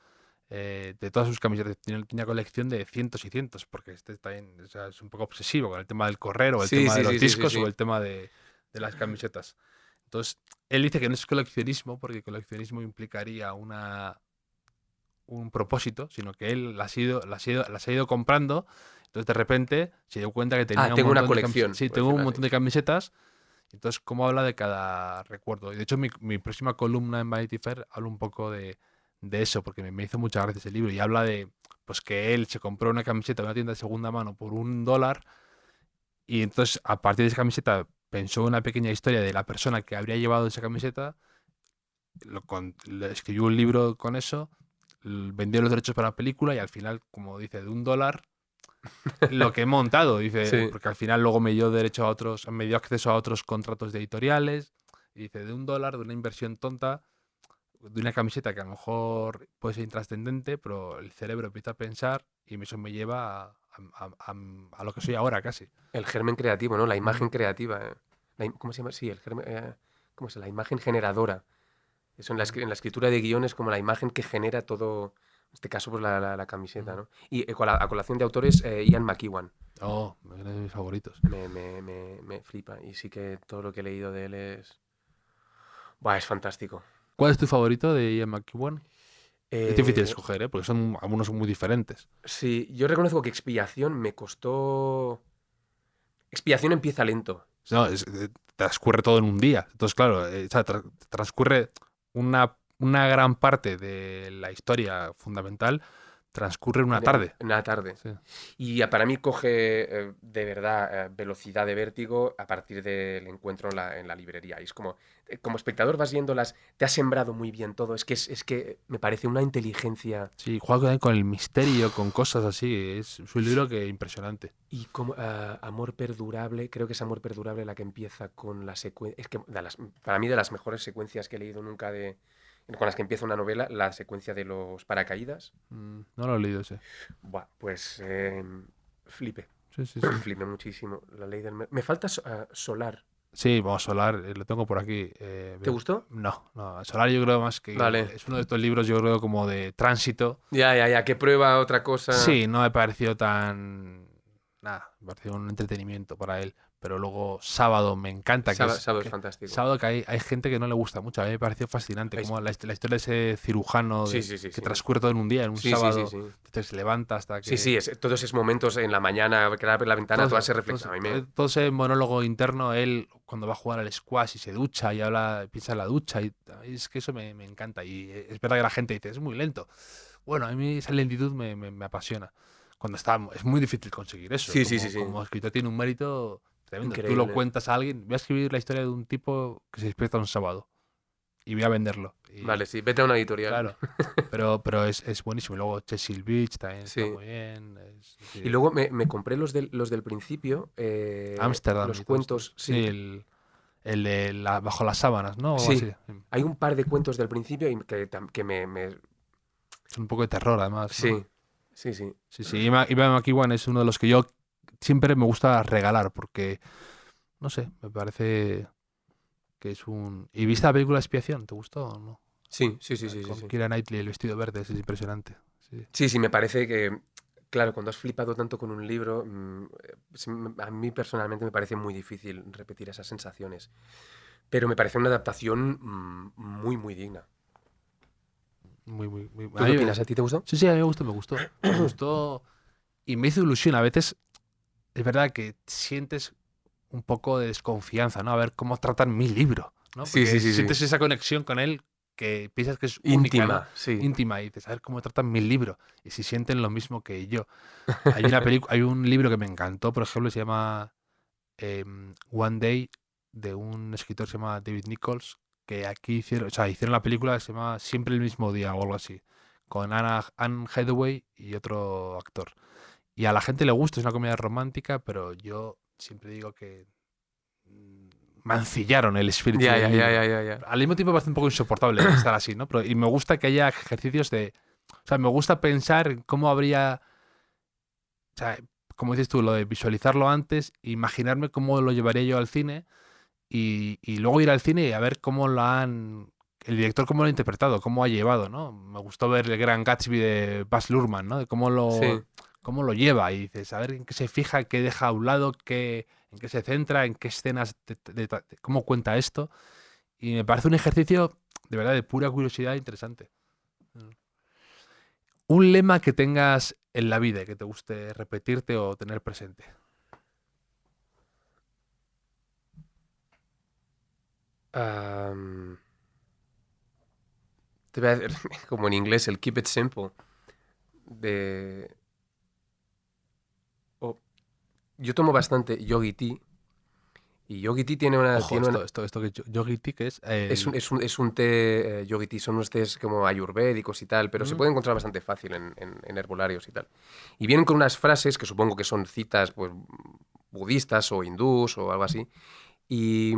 De todas sus camisetas tiene una colección de cientos y cientos, porque también, o sea, es un poco obsesivo con el tema del correr o el tema de los discos o el tema de de las camisetas. Entonces, él dice que no es coleccionismo, porque coleccionismo implicaría un propósito, sino que él las ha ido comprando. Entonces, de repente, se dio cuenta que tenía tengo un una montón de colección. Sí, por tengo un decirlo montón de camisetas. Entonces, ¿cómo habla de cada recuerdo? Y de hecho, mi próxima columna en Vanity Fair habla un poco de eso, porque me hizo mucha gracia ese libro. Y habla de pues que él se compró una camiseta en una tienda de segunda mano por $1. Y entonces, a partir de esa camiseta, pensó una pequeña historia de la persona que habría llevado esa camiseta, le escribió un libro con eso, vendió los derechos para la película y al final, como dice, de $1, lo que he montado, dice, Sí. porque al final luego me dio acceso a otros contratos de editoriales, y dice, de $1, de una inversión tonta, de una camiseta que a lo mejor puede ser intrascendente, pero el cerebro empieza a pensar y eso me lleva a lo que soy ahora casi. El germen creativo, ¿no? La imagen Ujú. creativa. ¿Cómo se llama? Sí, el germen. ¿Cómo es? La imagen generadora. Eso en la escritura de guiones, como la imagen que genera todo. En este caso, pues la camiseta, Ujú. ¿no? Y a colación de autores, Ian McEwan. Oh, uno de mis favoritos. Me flipa. Y sí que todo lo que he leído de él es. Buah, es fantástico. ¿Cuál es tu favorito de Ian McEwan? Es difícil Eh, escoger, ¿eh? Porque algunos son muy diferentes. sí, yo reconozco que Expiación me costó. Expiación empieza lento. No, transcurre todo en un día. Entonces, claro, o sea, transcurre una gran parte de la historia fundamental, transcurre en una tarde. En una tarde. Sí. Y para mí coge de verdad velocidad de vértigo a partir del encuentro en la librería. Y es como espectador vas viéndolas, te ha sembrado muy bien todo. Es que me parece una inteligencia. Sí, juega también con el misterio, con cosas así. Es un libro que impresionante. Y como amor perdurable, creo que es amor perdurable la que empieza con la secuencia. Es que para mí de las mejores secuencias que he leído nunca con las que empieza una novela, la secuencia de los paracaídas. No lo he leído ese. Buah, pues flipe. Sí, sí, sí. Flipe muchísimo. La ley del. Me falta Solar. Sí, vamos, Solar, lo tengo por aquí. ¿Te gustó? No, Solar yo creo más que Vale. es uno de estos libros, yo creo, como de tránsito. Ya, que prueba otra cosa. Sí, no me pareció tan... Nada, me pareció un entretenimiento para él. Pero luego Sábado me encanta. Sábado es fantástico. Sábado que hay gente que no le gusta mucho. A mí me pareció fascinante. Como la historia de ese cirujano Sí, que transcurre todo en un día, en un sábado. Sí. Entonces se levanta hasta que... Sí, todos esos momentos en la mañana, que abre la ventana, todas se reflexionan. Todo ese monólogo interno, él cuando va a jugar al squash y se ducha y piensa en la ducha. Y es que eso me encanta. Y es verdad que la gente dice, es muy lento. Bueno, a mí esa lentitud me apasiona. Es muy difícil conseguir eso. Sí. Como escritor tiene un mérito tremendo. Tú Increíble. lo cuentas a alguien. Voy a escribir la historia de un tipo que se despierta un sábado y voy a venderlo. Vale, sí, vete a una editorial. Claro, pero es buenísimo. Y luego Cecil Beach también está muy bien. Y luego me compré los del principio. Amsterdam. Los cuentos. Sí, el de Bajo las sábanas, ¿no? O Sí. así. Hay un par de cuentos del principio que me. Es un poco de terror, además. ¿no? Sí. Sí. Ian McEwan es uno de los que yo siempre me gusta regalar porque, no sé, me parece que es un... ¿Y viste la película Expiación? ¿Te gustó o no? Sí. Con Keira Knightley, el vestido verde, es impresionante. Sí, me parece que, claro, cuando has flipado tanto con un libro, a mí personalmente me parece muy difícil repetir esas sensaciones. Pero me parece una adaptación muy, muy digna. Muy. ¿Tú qué opinas? ¿A ti te gustó? Sí, a mí me gustó. Me gustó y me hizo ilusión. A veces es verdad que sientes un poco de desconfianza, ¿no? A ver cómo tratan mi libro, ¿no? Sí. Sientes esa conexión con él que piensas que es única, Íntima, ¿no? sí. Íntima, y dices, a ver cómo tratan mi libro y si sienten lo mismo que yo. Hay un libro que me encantó, por ejemplo, se llama One Day, de un escritor que se llama David Nichols, que aquí hicieron la película que se llama Siempre el mismo día o algo así, con Anne Hathaway y otro actor. Y a la gente le gusta, es una comedia romántica, pero yo siempre digo que mancillaron el espíritu del libro. Ya. Al mismo tiempo me parece un poco insoportable estar así, ¿no? Y me gusta que haya ejercicios de... O sea, me gusta pensar en cómo habría... O sea, como dices tú, lo de visualizarlo antes, imaginarme cómo lo llevaría yo al cine y luego ir al cine y a ver cómo el director cómo lo ha interpretado, cómo ha llevado, ¿no? Me gustó ver el Gran Gatsby de Baz Luhrmann, ¿no? De cómo cómo lo lleva y dices, a ver en qué se fija, qué deja a un lado, en qué se centra, en qué escenas, cómo cuenta esto. Y me parece un ejercicio de verdad de pura curiosidad interesante. Un lema que tengas en la vida y que te guste repetirte o tener presente. Te voy a decir, como en inglés, el keep it simple. De... oh, yo tomo bastante Yogi Tea. Y Yogi Tea tiene una... Ojo, esto que Yogi Tea, que es... Es un té Yogi Tea, son unos tés como ayurvédicos y tal, pero se puede encontrar bastante fácil en herbolarios y tal. Y vienen con unas frases que supongo que son citas pues, budistas o hindús o algo así. Y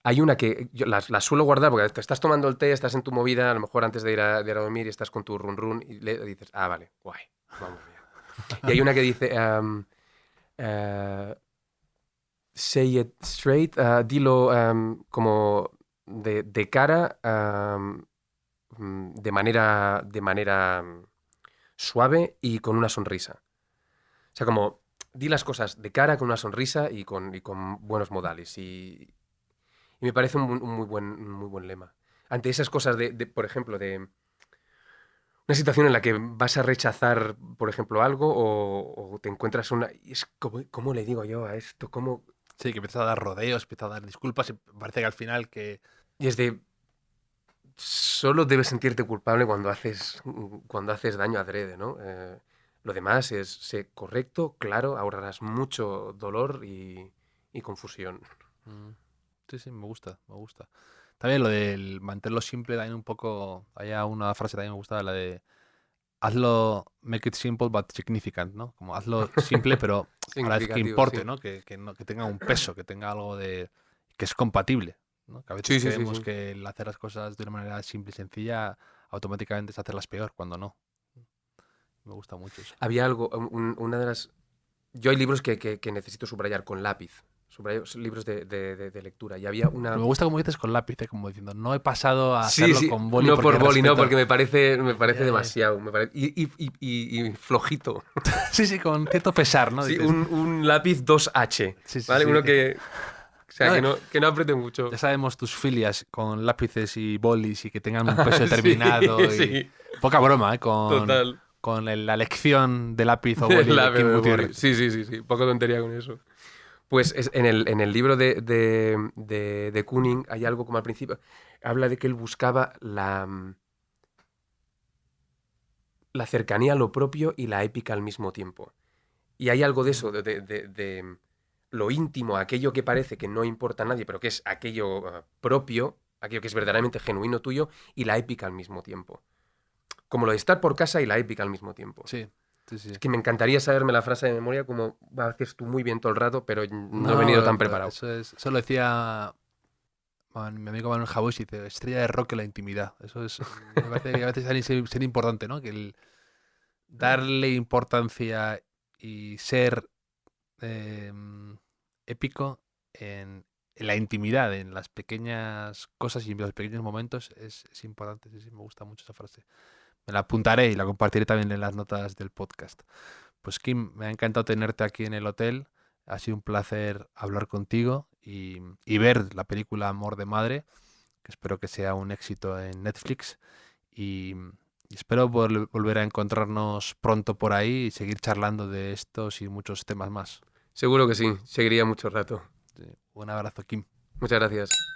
hay una que yo las suelo guardar porque te estás tomando el té, estás en tu movida, a lo mejor antes de ir a dormir y estás con tu run run y le dices, ah, vale, guay, vamos bien. Y hay una que dice... say it straight, dilo como de cara, de manera suave y con una sonrisa. O sea, como di las cosas de cara con una sonrisa y con buenos modales. Y me parece un muy buen lema. Ante esas cosas por ejemplo, de una situación en la que vas a rechazar, por ejemplo, algo o te encuentras una... Es ¿cómo le digo yo a esto? ¿Cómo...? Sí, que empieza a dar rodeos, empieza a dar disculpas y parece que al final que... Y es de... Solo debes sentirte culpable cuando haces daño adrede, ¿no? Lo demás es ser correcto, claro, ahorrarás mucho dolor y confusión. Sí, me gusta. También lo del mantenerlo simple, también un poco... Hay una frase que también me gusta, la de... Hazlo, make it simple but significant, ¿no? Como hazlo simple, pero a la vez que importe, sí. ¿no? Que tenga un peso, que tenga algo de... que es compatible, ¿no? Que a veces creemos que el hacer las cosas de una manera simple y sencilla automáticamente es hacerlas peor, cuando no. Me gusta mucho eso. Había algo, una de las... Yo hay libros que necesito subrayar con lápiz. Subrayo libros de lectura. Y había una... Me gusta como dices con lápiz, como diciendo, no he pasado a hacerlo con boli. No por boli, no, porque me parece demasiado. Y flojito. Sí, con cierto pesar, ¿no? Sí, un lápiz 2H. ¿Vale? Uno que... O sea, que no apriete mucho. Ya sabemos tus filias con lápices y bolis y que tengan un peso determinado. Y... Poca broma, ¿eh? Total. Con la elección de lápiz o boli de Kim Gutiérrez. Sí. Poca tontería con eso. Pues en el libro de Kooning hay algo como al principio. Habla de que él buscaba la cercanía a lo propio y la épica al mismo tiempo. Y hay algo de eso, de lo íntimo, aquello que parece que no importa a nadie, pero que es aquello propio, aquello que es verdaderamente genuino tuyo, y la épica al mismo tiempo. Como lo de estar por casa y la épica al mismo tiempo. Sí. Es que me encantaría saberme la frase de memoria como haces tú muy bien todo el rato, pero no he venido tan preparado. Eso lo decía mi amigo Manuel Jabos, y dice, estrella de rock en la intimidad. Eso es, me parece que a veces ser importante, ¿no? Que el darle importancia y ser épico en la intimidad, en las pequeñas cosas y en los pequeños momentos es importante. Sí, me gusta mucho esa frase. Me la apuntaré y la compartiré también en las notas del podcast. Pues Kim, me ha encantado tenerte aquí en el hotel. Ha sido un placer hablar contigo y ver la película Amor de Madre, que espero que sea un éxito en Netflix. Y espero volver a encontrarnos pronto por ahí y seguir charlando de estos y muchos temas más. Seguro que sí, seguiría mucho rato. Sí. Un abrazo, Kim. Muchas gracias.